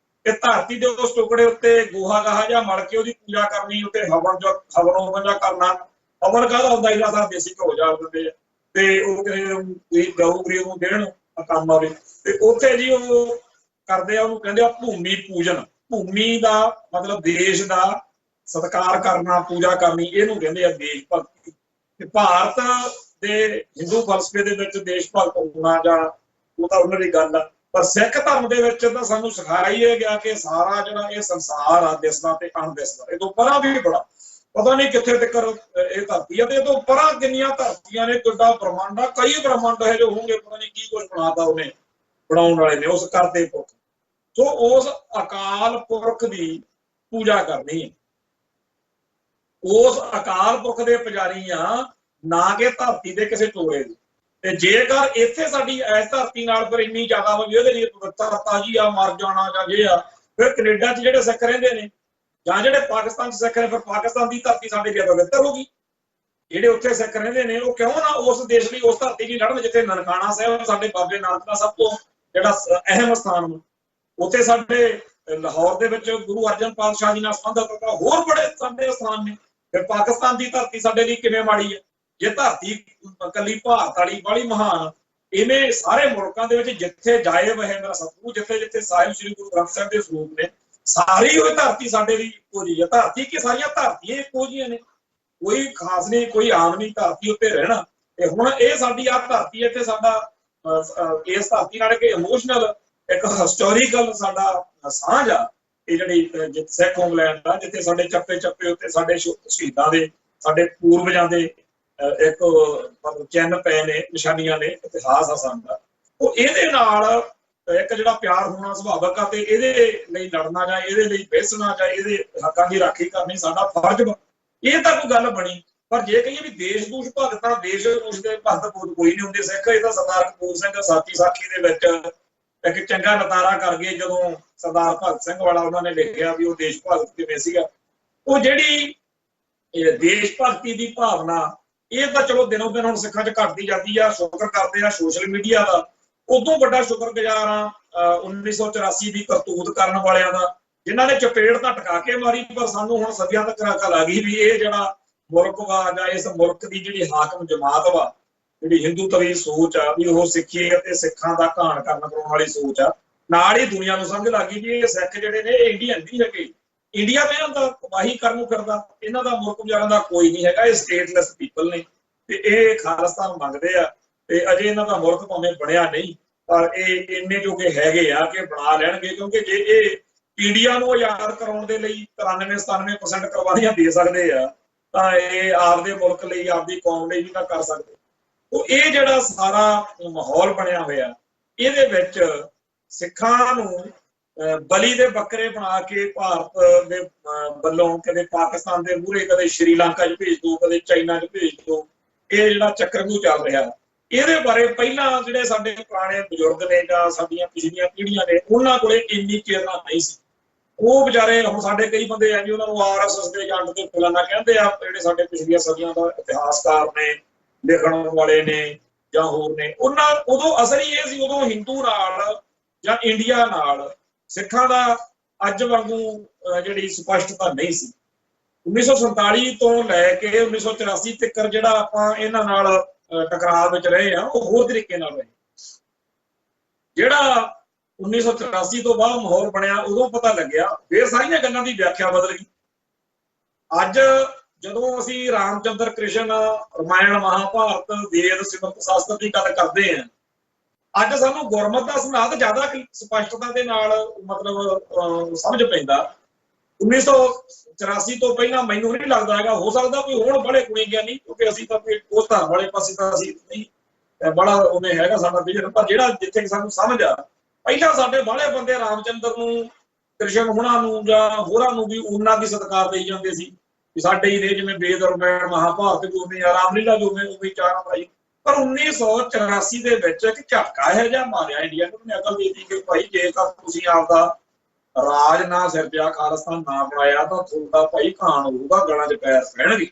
ਕਿ ਧਰਤੀ ਦੇ ਉਸ ਟੁਕੜੇ ਉੱਤੇ ਗੋਹਾ ਗਾਹਾ ਜਾਂ ਮਲ ਕੇ ਉਹਦੀ ਪੂਜਾ ਕਰਨੀ, ਉੱਤੇ ਹਵਨ ਜਾਂ ਕਰਨਾ। ਹਵਨ ਕਾਹਦਾ ਹੁੰਦਾ, ਜਿਹੜਾ ਸਾਰਾ ਦੇਸੀ ਘਿਓ ਜਾ ਦਿੰਦੇ ਆ ਤੇ ਉਹ ਕਿਸੇ ਗਊ ਗਰੀਬ ਨੂੰ ਦੇਣ ਕੰਮ ਆਵੇ, ਤੇ ਉੱਥੇ ਜੀ ਉਹ ਕਰਦੇ ਆ, ਉਹਨੂੰ ਕਹਿੰਦੇ ਆ ਭੂਮੀ ਪੂਜਨ। ਭੂਮੀ ਦਾ ਮਤਲਬ ਦੇਸ਼ ਦਾ ਸਤਿਕਾਰ ਕਰਨਾ, ਪੂਜਾ ਕਰਨੀ, ਇਹਨੂੰ ਕਹਿੰਦੇ ਆ ਦੇਸ਼ ਭਗਤੀ। ਤੇ ਭਾਰਤ ਦੇ ਹਿੰਦੂ ਫਲਸਫੇ ਦੇ ਵਿੱਚ ਦੇਸ਼ ਭਗਤ ਹੋਣਾ ਜਾਂ ਉਹ ਤਾਂ ਉਹਨਾਂ ਦੀ ਗੱਲ ਆ, ਪਰ ਸਿੱਖ ਧਰਮ ਦੇ ਵਿੱਚ ਤਾਂ ਸਾਨੂੰ ਸਿਖਾਇਆ ਹੀ ਗਿਆ ਕਿ ਸਾਰਾ ਜਿਹੜਾ ਇਹ ਸੰਸਾਰ ਆ, ਦਿਸਦਾ ਤੇ ਅਣਦਿਸਦਾ, ਇਹ ਤੋਂ ਪਰਾਂ ਵੀ ਬੜਾ ਪਤਾ ਨਹੀਂ ਕਿੱਥੇ ਤੱਕ ਇਹ ਧਰਤੀ ਆ, ਤੇ ਇਹ ਤੋਂ ਪਰਾਂ ਕਿੰਨੀਆਂ ਧਰਤੀਆਂ ਨੇ, ਕਿੱਡਾ ਬ੍ਰਹਮੰਡ ਆ, ਕਈ ਬ੍ਰਹਮੰਡ ਹੈ ਜੋ ਹੋਣਗੇ, ਪਤਾ ਨਹੀਂ ਕੀ ਕੁਝ ਬਣਾਤਾ ਉਹਨੇ, ਬਣਾਉਣ ਵਾਲੇ ਨੇ, ਉਸ ਕਰਦੇ ਪੁਰਖ। ਸੋ ਉਸ ਅਕਾਲ ਪੁਰਖ ਦੀ ਪੂਜਾ ਕਰਨੀ ਹੈ, ਉਸ ਅਕਾਲ ਪੁਰਖ ਦੇ ਪੁਜਾਰੀ ਆ, ਨਾ ਕਿ ਧਰਤੀ ਦੇ ਕਿਸੇ ਟੋਲੇ ਦੀ। ਤੇ ਜੇਕਰ ਇੱਥੇ ਸਾਡੀ ਇਸ ਧਰਤੀ ਨਾਲ ਫਿਰ ਇੰਨੀ ਜ਼ਿਆਦਾ ਵਾ ਵੀ ਉਹਦੇ ਲਈ ਪਵਿੱਤਰਤਾ ਜੀ ਆ, ਮਰ ਜਾਣਾ ਜਾਂ ਜੇ ਆ, ਫਿਰ ਕੈਨੇਡਾ 'ਚ ਜਿਹੜੇ ਸਿੱਖ ਰਹਿੰਦੇ ਨੇ ਜਾਂ ਜਿਹੜੇ ਪਾਕਿਸਤਾਨ 'ਚ ਸਿੱਖ ਨੇ, ਫਿਰ ਪਾਕਿਸਤਾਨ ਦੀ ਧਰਤੀ ਸਾਡੇ ਲਈ ਪਵਿੱਤਰ ਹੋ ਗਈ। ਜਿਹੜੇ ਉੱਥੇ ਸਿੱਖ ਰਹਿੰਦੇ ਨੇ ਉਹ ਕਿਉਂ ਨਾ ਉਸ ਦੇਸ਼ ਲਈ, ਉਸ ਧਰਤੀ ਲਈ ਲੜਨ ਜਿੱਥੇ ਨਨਕਾਣਾ ਸਾਹਿਬ ਸਾਡੇ ਬਾਬੇ ਨਾਨਕ ਦਾ ਸਭ ਤੋਂ ਜਿਹੜਾ ਅਹਿਮ ਸਥਾਨ ਵਾ। ਉੱਥੇ ਸਾਡੇ ਲਾਹੌਰ ਦੇ ਵਿੱਚ ਗੁਰੂ ਅਰਜਨ ਪਾਤਸ਼ਾਹ ਜੀ ਨਾਲ ਸੰਬੰਧਿਤ ਹੋਰ ਬੜੇ ਸਾਡੇ ਸਥਾਨ ਨੇ। ਫਿਰ ਪਾਕਿਸਤਾਨ ਦੀ ਧਰਤੀ ਸਾਡੇ ਲਈ ਕਿਵੇਂ ਮਾੜੀ ਹੈ? ਜੇ ਧਰਤੀ ਇਕੱਲੀ ਭਾਰਤ ਵਾਲੀ ਬੜੀ ਮਹਾਨ, ਇਹਨੇ ਸਾਰੇ ਮੁਲਕਾਂ ਦੇ ਵਿੱਚ ਜਿੱਥੇ ਜਾਏ ਵਹੇ ਮੇਰਾ ਸਤਿਗੁਰੂ, ਜਿੱਥੇ ਜਿੱਥੇ ਸਾਹਿਬ ਸ੍ਰੀ ਗੁਰੂ ਗ੍ਰੰਥ ਸਾਹਿਬ ਦੇ ਸਰੂਪ ਨੇ, ਸਾਰੀ ਉਹ ਧਰਤੀ ਸਾਡੇ ਲਈ ਇੱਕੋ ਜਿਹੀ ਹੈ। ਧਰਤੀ ਕੀ, ਸਾਰੀਆਂ ਧਰਤੀਆਂ ਇੱਕੋ ਜਿਹੀਆਂ ਨੇ, ਕੋਈ ਖਾਸ ਨਹੀਂ, ਕੋਈ ਆਮ ਨਹੀਂ ਧਰਤੀ ਉੱਤੇ ਰਹਿਣਾ। ਤੇ ਹੁਣ ਇਹ ਸਾਡੀ ਆਹ ਧਰਤੀ ਹੈ ਤੇ ਸਾਡਾ ਇਸ ਧਰਤੀ ਨਾਲ ਇੱਕ ਇਮੋਸ਼ਨਲ, ਇੱਕ ਹਿਸਟੋਰੀਕਲ ਸਾਡਾ ਸਾਂਝ ਆ। ਇਹ ਜਿਹੜੀ ਸਿੱਖ ਹੋਮਲੈਂਡ ਆ, ਜਿੱਥੇ ਸਾਡੇ ਚੱਪੇ ਚੱਪੇ ਉੱਤੇ ਸਾਡੇ ਸ਼ਹੀਦਾਂ ਦੇ, ਸਾਡੇ ਪੂਰਵਜਾਂ ਦੇ ਇੱਕ ਚਿੰਨ੍ਹ ਪਏ ਨੇ, ਨਿਸ਼ਾਨੀਆਂ ਨੇ, ਇਤਿਹਾਸ ਆ ਸਾਡਾ। ਉਹ ਇਹਦੇ ਨਾਲ ਇੱਕ ਜਿਹੜਾ ਪਿਆਰ ਹੋਣਾ ਸੁਭਾਵਿਕ ਆ, ਤੇ ਇਹਦੇ ਲਈ ਲੜਨਾ ਜਾਂ ਇਹਦੇ ਲਈ ਬਹਿਸਣਾ ਜਾਂ ਇਹਦੇ ਹੱਕਾਂ ਦੀ ਰਾਖੀ ਕਰਨੀ ਸਾਡਾ ਫਰਜ਼ ਵਾ। ਇਹ ਤਾਂ ਕੋਈ ਗੱਲ ਬਣੀ। ਪਰ ਜੇ ਕਹੀਏ ਵੀ ਦੇਸ਼ ਦੂਸ਼ ਭਗਤਾਂ, ਦੇਸ਼ ਦੂਸ਼ ਦੇ ਭਗਤ ਕੋਈ ਨਹੀਂ ਹੁੰਦੇ ਸਿੱਖ। ਇਹ ਤਾਂ ਸਰਦਾਰ ਕਪੂਰ ਸਿੰਘ ਸਾਥੀ ਸਾਖੀ ਦੇ ਵਿੱਚ ਇੱਕ ਚੰਗਾ ਨਤਾਰਾ ਕਰ ਗਏ, ਜਦੋਂ ਸਰਦਾਰ ਭਗਤ ਸਿੰਘ ਵਾਲਾ ਉਹਨਾਂ ਨੇ ਲਿਖਿਆ ਵੀ ਉਹ ਦੇਸ਼ ਭਗਤ ਕਿਵੇਂ ਸੀਗਾ। ਉਹ ਜਿਹੜੀ ਦੇਸ਼ ਭਗਤੀ ਦੀ ਭਾਵਨਾ, ਇਹ ਤਾਂ ਚਲੋ ਦਿਨੋਂ ਦਿਨ ਹੁਣ ਸਿੱਖਾਂ 'ਚ ਘਟਦੀ ਜਾਂਦੀ ਆ। ਸ਼ੁਕਰ ਕਰਦੇ ਆ ਸੋਸ਼ਲ ਮੀਡੀਆ ਦਾ, ਉਦੋਂ ਵੱਡਾ ਸ਼ੁਕਰਗੁਜ਼ਾਰ ਆ 1984 ਦੀ ਕਰਤੂਤ ਕਰਨ ਵਾਲਿਆਂ ਦਾ, ਜਿਨ੍ਹਾਂ ਨੇ ਚਪੇੜ ਤਾਂ ਟਕਾ ਕੇ ਮਾਰੀ, ਪਰ ਸਾਨੂੰ ਹੁਣ ਸਦੀਆਂ ਤੱਕ ਅਕਲ ਆ ਗਈ ਵੀ ਇਹ ਜਿਹੜਾ ਮੁਲਕ ਵਾ ਜਾਂ ਇਸ ਮੁਲਕ ਦੀ ਜਿਹੜੀ ਹਾਕਮ ਜਮਾਤ ਵਾ, ਜਿਹੜੀ ਹਿੰਦੂਤਵੀ ਸੋਚ ਆ, ਵੀ ਉਹ ਸਿੱਖੀ ਅਤੇ ਸਿੱਖਾਂ ਦਾ ਘਾਣ ਕਰਨ ਕਰਾਉਣ ਵਾਲੀ ਸੋਚ ਆ। ਨਾਲ ਹੀ ਦੁਨੀਆ ਨੂੰ ਸਮਝ ਲੱਗ ਗਈ ਵੀ ਇਹ ਸਿੱਖ ਜਿਹੜੇ ਨੇ ਇਹ ਇੰਡੀਅਨ ਨਹੀਂ ਹੈਗੇ, ਇੰਡੀਆ ਤੇ ਇਹਨਾਂ ਦਾ ਤਬਾਹੀ ਕਰਨ ਨੂੰ ਫਿਰਦਾ, ਇਹਨਾਂ ਦਾ ਮੁਲਕ ਗੁਜ਼ਾਰਨ ਦਾ ਕੋਈ ਨਹੀਂ ਹੈਗਾ, ਇਹ ਸਟੇਟਲੈਸ ਪੀਪਲ ਨੇ ਤੇ ਇਹ ਖਾਲਿਸਤਾਨ ਮੰਗਦੇ ਆ। ਤੇ ਅਜੇ ਇਹਨਾਂ ਦਾ ਮੁਲਕ ਭਾਵੇਂ ਬਣਿਆ ਨਹੀਂ, ਪਰ ਇਹ ਇੰਨੇ ਜੋਗੇ ਹੈਗੇ ਆ ਕਿ ਬਣਾ ਲੈਣਗੇ, ਕਿਉਂਕਿ ਜੇ ਇਹ ਇੰਡੀਆ ਨੂੰ ਆਜ਼ਾਦ ਕਰਾਉਣ ਦੇ ਲਈ 93-97% ਕੁਰਬਾਨੀਆਂ ਦੇ ਸਕਦੇ ਆ, ਤਾਂ ਇਹ ਆਪਦੇ ਮੁਲਕ ਲਈ, ਆਪਦੀ ਕੌਮ ਲਈ ਵੀ ਤਾਂ ਕਰ ਸਕਦੇ। ਉਹ ਇਹ ਜਿਹੜਾ ਸਾਰਾ ਮਾਹੌਲ ਬਣਿਆ ਹੋਇਆ, ਇਹਦੇ ਵਿੱਚ ਸਿੱਖਾਂ ਨੂੰ ਬਲੀ ਦੇ ਬੱਕਰੇ ਬਣਾ ਕੇ ਭਾਰਤ ਦੇ ਵੱਲੋਂ ਕਦੇ ਪਾਕਿਸਤਾਨ ਦੇ ਮੂਹਰੇ, ਕਦੇ ਸ਼੍ਰੀਲੰਕਾ 'ਚ ਭੇਜ ਦੋ, ਕਦੇ ਚਾਈਨਾ 'ਚ ਭੇਜ ਦੋ, ਇਹ ਜਿਹੜਾ ਚੱਕਰਗੂ ਚੱਲ ਰਿਹਾ, ਇਹਦੇ ਬਾਰੇ ਪਹਿਲਾਂ ਜਿਹੜੇ ਸਾਡੇ ਪੁਰਾਣੇ ਬਜ਼ੁਰਗ ਨੇ ਜਾਂ ਸਾਡੀਆਂ ਪਿਛਲੀਆਂ ਪੀੜ੍ਹੀਆਂ ਨੇ, ਉਹਨਾਂ ਕੋਲੇ ਇੰਨੀ ਚੇਤਨਾ ਨਹੀਂ ਸੀ। ਉਹ ਵਿਚਾਰੇ, ਹੁਣ ਸਾਡੇ ਕਈ ਬੰਦੇ ਆ ਜੀ, ਉਹਨਾਂ ਨੂੰ RSS ਦੇ ਏਜੰਟ ਤੇ ਫਲਾਣਾ ਕਹਿੰਦੇ ਆ, ਜਿਹੜੇ ਸਾਡੇ ਪਿਛਲੀਆਂ ਸਦੀਆਂ ਦਾ ਇਤਿਹਾਸਕਾਰ ਨੇ, ਲਿਖਣ ਵਾਲੇ ਨੇ ਜਾਂ ਹੋਰ ਨੇ, ਉਹਨਾਂ ਉਦੋਂ ਅਸਰ ਹੀ ਇਹ ਸੀ, ਉਦੋਂ ਹਿੰਦੂ ਨਾਲ ਜਾਂ ਇੰਡੀਆ ਨਾਲ ਸਿੱਖਾਂ ਦਾ ਅੱਜ ਵਾਂਗੂ ਜਿਹੜੀ ਸਪਸ਼ਟਤਾ ਨਹੀਂ ਸੀ। 1947 ਤੋਂ ਲੈ ਕੇ 1984 ਤੱਕ ਜਿਹੜਾ ਆਪਾਂ ਇਹਨਾਂ ਨਾਲ ਟਕਰਾਅ ਵਿੱਚ ਰਹੇ ਆ, ਉਹ ਹੋਰ ਤਰੀਕੇ ਨਾਲ ਰਹੇ। ਜਿਹੜਾ 1984 ਤੋਂ ਬਾਅਦ ਮਾਹੌਲ ਬਣਿਆ, ਉਦੋਂ ਪਤਾ ਲੱਗਿਆ, ਫਿਰ ਸਾਰੀਆਂ ਗੱਲਾਂ ਦੀ ਵਿਆਖਿਆ ਬਦਲ ਗਈ। ਅੱਜ ਜਦੋਂ ਅਸੀਂ ਰਾਮਚੰਦਰ ਕ੍ਰਿਸ਼ਨ, ਰਮਾਇਣ, ਮਹਾਭਾਰਤ, ਵੇਦ, ਸਿਮਰਤ ਸ਼ਾਸਤਰ ਦੀ ਗੱਲ ਕਰਦੇ ਆ, ਅੱਜ ਸਾਨੂੰ ਗੁਰਮਤ ਦਾ ਸਿਧਾਂਤ ਜ਼ਿਆਦਾ ਸਪਸ਼ਟਤਾ ਦੇ ਨਾਲ ਮਤਲਬ ਸਮਝ ਪੈਂਦਾ। 1984 ਤੋਂ ਪਹਿਲਾਂ ਮੈਨੂੰ ਨਹੀਂ ਲੱਗਦਾ ਹੈਗਾ, ਹੋ ਸਕਦਾ ਕੋਈ ਹੁਣ ਬੜੇ ਗੁਣੀ ਗਿਆਨੀ, ਕਿਉਂਕਿ ਅਸੀਂ ਤਾਂ ਉਸ ਧਰਮ ਵਾਲੇ ਪਾਸੇ ਤਾਂ ਅਸੀਂ ਨਹੀਂ ਬੜਾ ਉਹਨੇ ਹੈਗਾ ਸਾਡਾ ਵਿਜਨ, ਪਰ ਜਿਹੜਾ ਜਿੱਥੇ ਸਾਨੂੰ ਸਮਝ ਆ, ਪਹਿਲਾਂ ਸਾਡੇ ਬਾਹਲੇ ਬੰਦੇ ਰਾਮਚੰਦਰ ਨੂੰ, ਕ੍ਰਿਸ਼ਨ ਹੁਣਾਂ ਨੂੰ ਜਾਂ ਹੋਰਾਂ ਨੂੰ ਵੀ ਉਹਨਾਂ ਦੀ ਸਤਿਕਾਰ ਦੇਈ ਜਾਂਦੇ ਸੀ ਕਿ ਸਾਡੇ ਹੀ ਨੇ, ਜਿਵੇਂ ਵੇਦ, ਰਮਾਇਣ, ਮਹਾਭਾਰਤ ਜੋ ਨੇ, ਰਾਮਲੀਲਾ ਜੋ ਨੇ, ਉਵੇਂ ਚਾਰਾਂ ਭਾਈ। ਪਰ 1984 ਦੇ ਵਿੱਚ ਇੱਕ ਝਟਕਾ ਇਹੋ ਜਿਹਾ ਮਾਰਿਆ ਇੰਡੀਆ ਨੂੰ, ਉਹਨੇ ਅਕਲ ਦੇ ਦਿੱਤੀ ਕਿ ਭਾਈ ਜੇਕਰ ਤੁਸੀਂ ਆਪਦਾ ਰਾਜ ਨਾ ਸਿਰਜਿਆ, ਖਾਲਿਸਤਾਨ ਨਾ ਬਣਾਇਆ, ਤਾਂ ਤੁਹਾਡਾ ਭਾਈ ਘਾਣ ਹੋਊਗਾ, ਗਲਾਂ 'ਚ ਪੈਰ ਪੈਣਗੇ।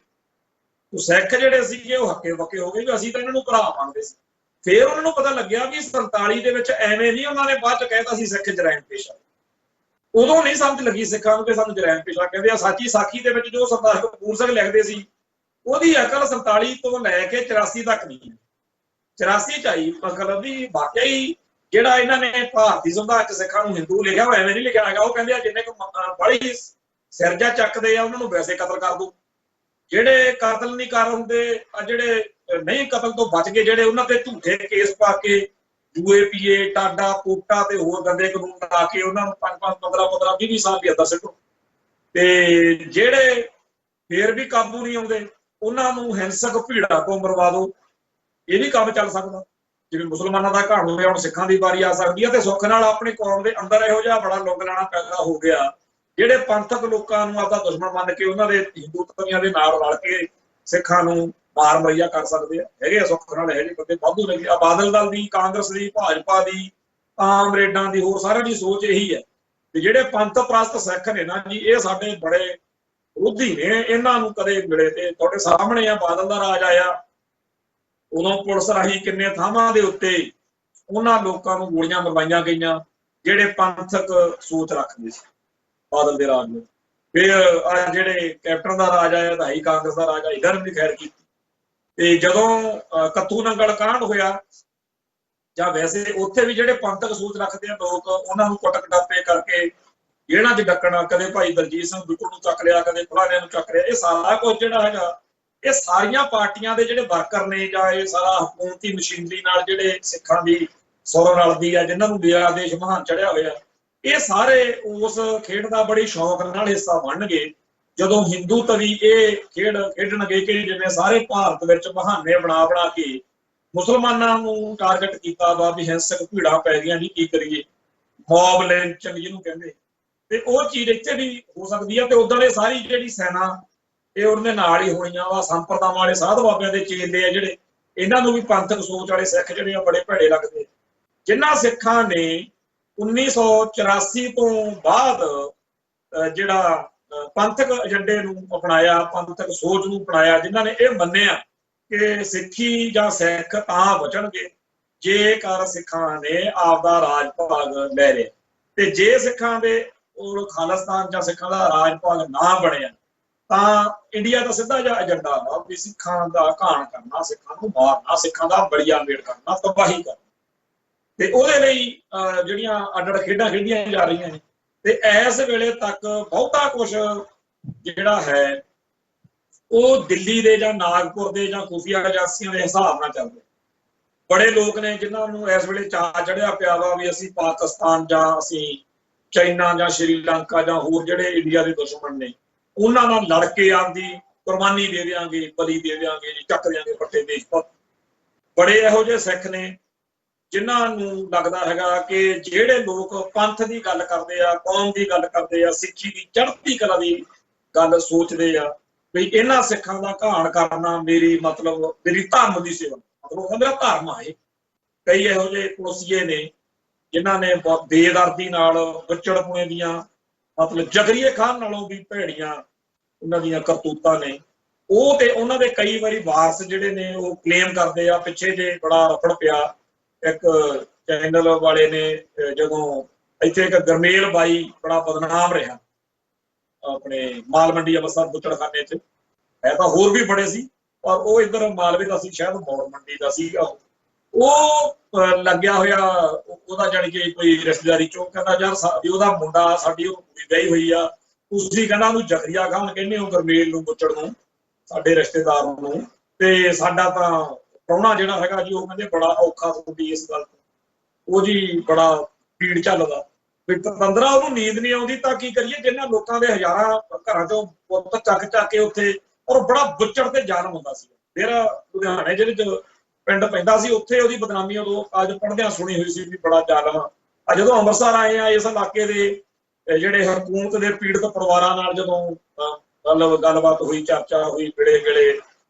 ਸਿੱਖ ਜਿਹੜੇ ਸੀਗੇ ਉਹ ਹੱਕੇ ਬੱਕੇ ਹੋ ਗਏ ਵੀ ਅਸੀਂ ਤਾਂ ਇਹਨਾਂ ਨੂੰ ਭਰਾ ਮੰਨਦੇ ਸੀ। ਫਿਰ ਉਹਨਾਂ ਨੂੰ ਪਤਾ ਲੱਗਿਆ ਵੀ 47 ਦੇ ਵਿੱਚ ਐਵੇਂ ਨਹੀਂ, ਉਹਨਾਂ ਨੇ ਬਾਅਦ 'ਚ ਕਹਿਤਾ ਸੀ ਸਿੱਖ ਜਰੈਮ ਪੇਸ਼ਾ। ਉਦੋਂ ਨਹੀਂ ਸਮਝ ਲੱਗੀ ਸਿੱਖਾਂ ਨੂੰ ਕਿ ਸਾਨੂੰ ਜਰੈਮ ਪੇਸ਼ਾ ਕਹਿੰਦੇ ਆ। ਸਾਚੀ ਸਾਖੀ ਦੇ ਵਿੱਚ ਜੋ ਸਰਦਾਰ ਕਪੂਰ ਸਿੰਘ ਲਿਖਦੇ ਸੀ, ਉਹਦੀ ਅਕਲ 47 ਤੋਂ ਲੈ ਕੇ 84 ਤੱਕ ਨਹੀਂ ਹੈ। 84 'ਚ ਆਈ ਮਤਲਬ ਵੀ ਵਾਕਿਆ ਹੀ ਜਿਹੜਾ ਇਹਨਾਂ ਨੇ ਭਾਰਤੀ ਸੰਵਿਧਾਨ 'ਚ ਸਿੱਖਾਂ ਨੂੰ ਹਿੰਦੂ ਲਿਖਿਆ, ਉਹ ਐਵੇਂ ਨਹੀਂ ਲਿਖਿਆ ਹੈਗਾ। ਉਹ ਕਹਿੰਦੇ ਆ ਜਿੰਨੇ ਕੁ ਬੜੀ ਸਿਰਜਾ ਚੱਕਦੇ ਆ, ਉਹਨਾਂ ਨੂੰ ਵੈਸੇ ਕਤਲ ਕਰ ਦੋ। ਜਿਹੜੇ ਕਤਲ ਨਹੀਂ ਕਰ ਹੁੰਦੇ, ਜਿਹੜੇ ਨਹੀਂ ਕਤਲ ਤੋਂ ਬਚ ਗਏ, ਜਿਹੜੇ ਉਹਨਾਂ ਤੇ ਝੂਠੇ ਕੇਸ ਪਾ ਕੇ ਜੂਏ ਪੀਏ, ਟਾਡਾ, ਕੋਟਾ ਤੇ ਹੋਰ ਗੰਦੇ ਕਾਨੂੰਨ ਲਾ ਕੇ ਉਹਨਾਂ ਨੂੰ 5-5, 15-15, 20 ਸਾਲ ਦੀ ਅੱਧਾ ਸਿੱਟੋ। ਤੇ ਜਿਹੜੇ ਫੇਰ ਵੀ ਕਾਬੂ ਨਹੀਂ ਆਉਂਦੇ, ਉਹਨਾਂ ਨੂੰ ਹਿੰਸਕ ਭੀੜਾ ਤੋਂ ਮਰਵਾ ਦੋ। ਇਹ ਵੀ ਕੰਮ ਚੱਲ ਸਕਦਾ। ਜਿਵੇਂ ਮੁਸਲਮਾਨਾਂ ਦਾ ਘਾਣ ਹੋਇਆ, ਹੁਣ ਸਿੱਖਾਂ ਦੀ ਵਾਰੀ ਆ ਸਕਦੀ ਹੈ। ਤੇ ਸੁੱਖ ਨਾਲ ਆਪਣੀ ਕੌਮ ਦੇ ਅੰਦਰ ਇਹੋ ਜਿਹਾ ਬੜਾ ਲੋਕ ਲੈਣਾ ਪੈਦਾ ਹੋ ਗਿਆ, ਜਿਹੜੇ ਪੰਥਕ ਲੋਕਾਂ ਨੂੰ ਆਪਦਾ ਦੁਸ਼ਮਣ ਮੰਨ ਕੇ ਉਹਨਾਂ ਦੇ ਹਿੰਦੂ ਧਰਮੀਆਂ ਦੇ ਨਾਲ ਰਲ ਕੇ ਸਿੱਖਾਂ ਨੂੰ ਮਾਰ ਮਈਆ ਕਰ ਸਕਦੇ ਆ। ਹੈਗੇ ਆ ਸੁੱਖ ਨਾਲ ਇਹੋ ਜਿਹੇ ਬੰਦੇ ਵਾਧੂ ਨੇ। ਬਾਦਲ ਦਲ ਦੀ, ਕਾਂਗਰਸ ਦੀ, ਭਾਜਪਾ ਦੀ, ਆਮ ਰੇਡਾਂ ਦੀ, ਹੋਰ ਸਾਰਿਆਂ ਦੀ ਸੋਚ ਇਹੀ ਹੈ। ਤੇ ਜਿਹੜੇ ਪੰਥ ਪ੍ਰਸਤ ਸਿੱਖ ਨੇ ਨਾ ਜੀ, ਇਹ ਸਾਡੇ ਬੜੇ ਵਿਰੋਧੀ ਨੇ। ਇਹਨਾਂ ਨੂੰ ਕਦੇ ਮਿਲੇ ਤੇ ਤੁਹਾਡੇ ਸਾਹਮਣੇ ਆ, ਬਾਦਲ ਦਾ ਰਾਜ ਆਇਆ, ਉਦੋਂ ਪੁਲਿਸ ਰਾਹੀਂ ਕਿੰਨੇ ਥਾਵਾਂ ਦੇ ਉੱਤੇ ਉਹਨਾਂ ਲੋਕਾਂ ਨੂੰ ਗੋਲੀਆਂ ਮਰਵਾਈਆਂ ਗਈਆਂ ਜਿਹੜੇ ਪੰਥਕ ਸੋਚ ਰੱਖਦੇ ਸੀ ਬਾਦਲ ਦੇ ਰਾਜ ਨੂੰ। ਫਿਰ ਆ ਜਿਹੜੇ ਕੈਪਟਨ ਦਾ ਰਾਜ ਆਇਆ, ਵਧਾਈ ਕਾਂਗਰਸ ਦਾ ਰਾਜ ਆਇਆ, ਇਹਨਾਂ ਨੇ ਵੀ ਖੈਰ ਕੀਤੀ। ਤੇ ਜਦੋਂ ਕੱਥੂ ਨੰਗਲ ਕਾਂਡ ਹੋਇਆ, ਜਾਂ ਵੈਸੇ ਉੱਥੇ ਵੀ ਜਿਹੜੇ ਪੰਥਕ ਸੋਚ ਰੱਖਦੇ ਆ ਲੋਕ, ਉਹਨਾਂ ਨੂੰ ਕੁੱਟ ਕਟਾਪੇ ਕਰਕੇ ਜੇਲ੍ਹਾਂ 'ਚ ਡੱਕਣਾ, ਕਦੇ ਭਾਈ ਦਲਜੀਤ ਸਿੰਘ ਬਿੱਟੂ ਨੂੰ ਚੱਕ ਲਿਆ, ਕਦੇ ਫਲਾਣਿਆਂ ਨੂੰ ਚੱਕ ਲਿਆ। ਇਹ ਸਾਰਾ ਕੁਝ ਜਿਹੜਾ ਹੈਗਾ, ਇਹ ਸਾਰੀਆਂ ਪਾਰਟੀਆਂ ਦੇ ਜਿਹੜੇ ਵਰਕਰ ਨੇ, ਜਾਂ ਇਹ ਸਾਰਾ ਹਕੂਮਤੀ ਮਸ਼ੀਨਰੀ ਨਾਲ ਜਿਹੜੇ ਸਿੱਖਾਂ ਦੀ ਸੁਰ ਰਲਦੀ ਆ, ਜਿਨ੍ਹਾਂ ਨੂੰ ਮੇਰਾ ਦੇਸ਼ ਮਹਾਨ ਚੜਿਆ ਹੋਇਆ, ਇਹ ਸਾਰੇ ਉਸ ਖੇਡ ਦਾ ਬੜੀ ਸ਼ੌਕ ਨਾਲ ਹਿੱਸਾ ਬਣਨਗੇ ਜਦੋਂ ਹਿੰਦੂ ਤਵੀ ਇਹ ਖੇਡ ਖੇਡਣਗੇ ਕਿ ਜਿਵੇਂ ਸਾਰੇ ਭਾਰਤ ਵਿੱਚ ਬਹਾਨੇ ਬਣਾ ਬਣਾ ਕੇ ਮੁਸਲਮਾਨਾਂ ਨੂੰ ਟਾਰਗੇਟ ਕੀਤਾ ਵਾ ਵੀ ਹਿੰਸਕ ਭੀੜਾਂ ਪੈ ਗਈਆਂ ਜੀ, ਕੀ ਕਰੀਏ, ਮੌਬ ਲਿੰਚਿੰਗ ਜਿਹਨੂੰ ਕਹਿੰਦੇ। ਤੇ ਉਹ ਚੀਜ਼ ਇੱਥੇ ਵੀ ਹੋ ਸਕਦੀ ਆ। ਤੇ ਉਦੋਂ ਇਹ ਸਾਰੀ ਜਿਹੜੀ ਸੈਨਾ ਇਹ ਉਹਦੇ ਨਾਲ ਹੀ ਹੋਣੀਆਂ ਵਾ। ਸੰਪਰਦਾਵਾਂ ਵਾਲੇ ਸਾਧ ਬਾਬਿਆਂ ਦੇ ਚੇਲੇ ਆ ਜਿਹੜੇ, ਇਹਨਾਂ ਨੂੰ ਵੀ ਪੰਥਕ ਸੋਚ ਵਾਲੇ ਸਿੱਖ ਜਿਹੜੇ ਆ ਬੜੇ ਭੈੜੇ ਲੱਗਦੇ। ਜਿਨ੍ਹਾਂ ਸਿੱਖਾਂ ਨੇ 1984 ਤੋਂ ਬਾਅਦ ਜਿਹੜਾ ਪੰਥਕ ਏਜੰਡੇ ਨੂੰ ਅਪਣਾਇਆ, ਪੰਥਕ ਸੋਚ ਨੂੰ ਅਪਣਾਇਆ, ਜਿਨ੍ਹਾਂ ਨੇ ਇਹ ਮੰਨਿਆ ਕਿ ਸਿੱਖੀ ਜਾਂ ਸਿੱਖ ਤਾਂ ਬਚਣਗੇ ਜੇਕਰ ਸਿੱਖਾਂ ਨੇ ਆਪਦਾ ਰਾਜ ਭਾਗ ਲੈ ਲਿਆ, ਤੇ ਜੇ ਸਿੱਖਾਂ ਦੇ ਕੋਲ ਖਾਲਿਸਤਾਨ ਜਾਂ ਸਿੱਖਾਂ ਦਾ ਰਾਜ ਭਾਗ ਨਾ ਬਣਿਆ ਤਾਂ ਇੰਡੀਆ ਦਾ ਸਿੱਧਾ ਜਿਹਾ ਏਜੰਡਾ ਵਾ ਵੀ ਸਿੱਖਾਂ ਦਾ ਘਾਣ ਕਰਨਾ, ਸਿੱਖਾਂ ਨੂੰ ਮਾਰਨਾ, ਸਿੱਖਾਂ ਦਾ ਬਲੀਆ ਮੇੜ ਕਰਨਾ, ਤਬਾਹੀ ਕਰਨਾ। ਤੇ ਉਹਦੇ ਲਈ ਜਿਹੜੀਆਂ ਅੱਡ-ਅੱਡ ਖੇਡਾਂ ਖੇਡੀਆਂ ਜਾ ਰਹੀਆਂ ਨੇ, ਤੇ ਇਸ ਵੇਲੇ ਤੱਕ ਬਹੁਤਾ ਕੁਝ ਜਿਹੜਾ ਹੈ ਉਹ ਦਿੱਲੀ ਦੇ ਜਾਂ ਨਾਗਪੁਰ ਦੇ ਜਾਂ ਖੁਫੀਆ ਏਜੰਸੀਆਂ ਦੇ ਹਿਸਾਬ ਨਾਲ ਚੱਲਦੇ। ਬੜੇ ਲੋਕ ਨੇ ਜਿਨ੍ਹਾਂ ਨੂੰ ਇਸ ਵੇਲੇ ਚਾਅ ਚੜਿਆ ਪਿਆ ਵਾ ਵੀ ਅਸੀਂ ਪਾਕਿਸਤਾਨ ਜਾਂ ਅਸੀਂ ਚਾਈਨਾ ਜਾਂ ਸ਼੍ਰੀਲੰਕਾ ਜਾਂ ਹੋਰ ਜਿਹੜੇ ਇੰਡੀਆ ਦੇ ਦੁਸ਼ਮਣ ਨੇ ਉਹਨਾਂ ਨਾਲ ਲੜ ਕੇ ਆਪਦੀ ਕੁਰਬਾਨੀ ਦੇ ਦਿਆਂਗੇ, ਬਲੀ ਦੇ ਦਿਆਂਗੇ, ਚੱਕ ਦਿਆਂਗੇ ਫੱਟੇ ਦੇਸ਼ ਭਗਤ। ਬੜੇ ਇਹੋ ਜਿਹੇ ਸਿੱਖ ਨੇ ਜਿਨ੍ਹਾਂ ਨੂੰ ਲੱਗਦਾ ਹੈਗਾ ਕਿ ਜਿਹੜੇ ਲੋਕ ਪੰਥ ਦੀ ਗੱਲ ਕਰਦੇ ਆ, ਕੌਮ ਦੀ ਗੱਲ ਕਰਦੇ ਆ, ਸਿੱਖੀ ਦੀ ਚੜ੍ਹਦੀ ਕਲਾ ਦੀ ਗੱਲ ਸੋਚਦੇ ਆ ਵੀ ਇਹਨਾਂ ਸਿੱਖਾਂ ਦਾ ਘਾਣ ਕਰਨਾ ਮੇਰੀ ਧਰਮ ਦੀ ਸੇਵਾ, ਮਤਲਬ ਮੇਰਾ ਧਰਮ ਆ ਇਹ। ਕਈ ਇਹੋ ਜਿਹੇ ਕੋਸੀਏ ਨੇ ਜਿਨ੍ਹਾਂ ਨੇ ਬਹੁਤ ਬੇਦਰਦੀ ਨਾਲ ਵਿਚੜਪੁਣੇ ਦੀਆਂ ਜ਼ਕਰੀਏ ਖਾਨ ਨਾਲੋਂ ਵੀ ਭੈੜੀਆਂ ਉਹਨਾਂ ਦੀਆਂ ਕਰਤੂਤਾਂ ਨੇ। ਉਹ ਤੇ ਉਹਨਾਂ ਦੇ ਕਈ ਵਾਰੀ ਵਾਰਸ ਜਿਹੜੇ ਨੇ ਉਹ ਕਲੇਮ ਕਰਦੇ ਆ। ਪਿੱਛੇ ਜੇ ਬੜਾ ਰਫੜ ਪਿਆ, ਇੱਕ ਚੈਨਲ ਵਾਲੇ ਨੇ ਜਦੋਂ ਇੱਥੇ ਇੱਕ ਗਰਮੇਲ ਬਾਈ ਬੜਾ ਬਦਨਾਮ ਰਿਹਾ ਆਪਣੇ ਮਾਲ ਮੰਡੀ ਅੰਮ੍ਰਿਤਸਰ ਬੁੱਚੜਖਾਨੇ 'ਚ, ਹੈ ਤਾਂ ਹੋਰ ਵੀ ਬੜੇ ਸੀ ਪਰ ਉਹ ਇੱਧਰ ਮਾਲਵੇ ਦਾ ਸੀ, ਸ਼ਾਇਦ ਮੌੜ ਮੰਡੀ ਦਾ ਸੀਗਾ। ਉਹ ਲੱਗਿਆ ਹੋਇਆ ਉਹਦਾ ਜਾਣੀ ਕਿ ਕੋਈ ਰਿਸ਼ਤੇਦਾਰੀ ਚੋਂ ਕਹਿੰਦਾ ਯਾਰ ਉਹਦਾ ਮੁੰਡਾ ਸਾਡੀ ਉਹ ਕੁੜੀ ਵਿਆਹੀ ਹੋਈ ਆ, ਤੁਸੀਂ ਕਹਿੰਦਾ ਉਹਨੂੰ ਜ਼ਕਰੀਆ ਖਾਨ ਕਹਿੰਦੇ ਹੋ ਗਰਮੇਲ ਨੂੰ, ਬੁੱਚੜ ਨੂੰ, ਸਾਡੇ ਰਿਸ਼ਤੇਦਾਰ ਨੂੰ, ਤੇ ਸਾਡਾ ਤਾਂ ਪ੍ਰਾਹੁਣਾ ਜਿਹੜਾ ਹੈਗਾ ਜੀ ਉਹ ਕਹਿੰਦੇ ਬੜਾ ਔਖਾ ਤੁਹਾਡੀ ਇਸ ਗੱਲ ਤੋਂ, ਉਹ ਜੀ ਬੜਾ ਪੀੜ ਝੱਲਦਾ ਵੀ ਪਤੰਦਰਾ ਉਹਨੂੰ ਨੀਂਦ ਨਹੀਂ ਆਉਂਦੀ। ਤਾਂ ਕੀ ਕਰੀਏ ਜਿਹਨਾਂ ਲੋਕਾਂ ਦੇ ਹਜ਼ਾਰਾਂ ਘਰਾਂ ਚੋਂ ਪੁੱਤ ਚੱਕ ਕੇ ਉੱਥੇ, ਔਰ ਬੜਾ ਬੁੱਚੜ ਤੇ ਜ਼ਾਲਮ ਹੁੰਦਾ ਸੀ। ਫਿਰ ਲੁਧਿਆਣੇ ਜਿਹੜੇ ਚ ਪਿੰਡ ਪੈਂਦਾ ਸੀ ਉੱਥੇ ਉਹਦੀ ਬਦਨਾਮੀ ਉਦੋਂ ਅੱਜ ਪੜ੍ਹਦਿਆਂ ਸੁਣੀ ਹੋਈ ਸੀ ਵੀ ਬੜਾ ਜ਼ਾਲਮ ਆ। ਜਦੋਂ ਅੰਮ੍ਰਿਤਸਰ ਆਏ ਆ ਇਸ ਇਲਾਕੇ ਦੇ ਜਿਹੜੇ ਹਕੂਮਤ ਦੇ ਪੀੜਤ ਪਰਿਵਾਰਾਂ ਨਾਲ ਜਦੋਂ ਗੱਲਬਾਤ ਹੋਈ, ਚਰਚਾ ਹੋਈ, ਵੇਲੇ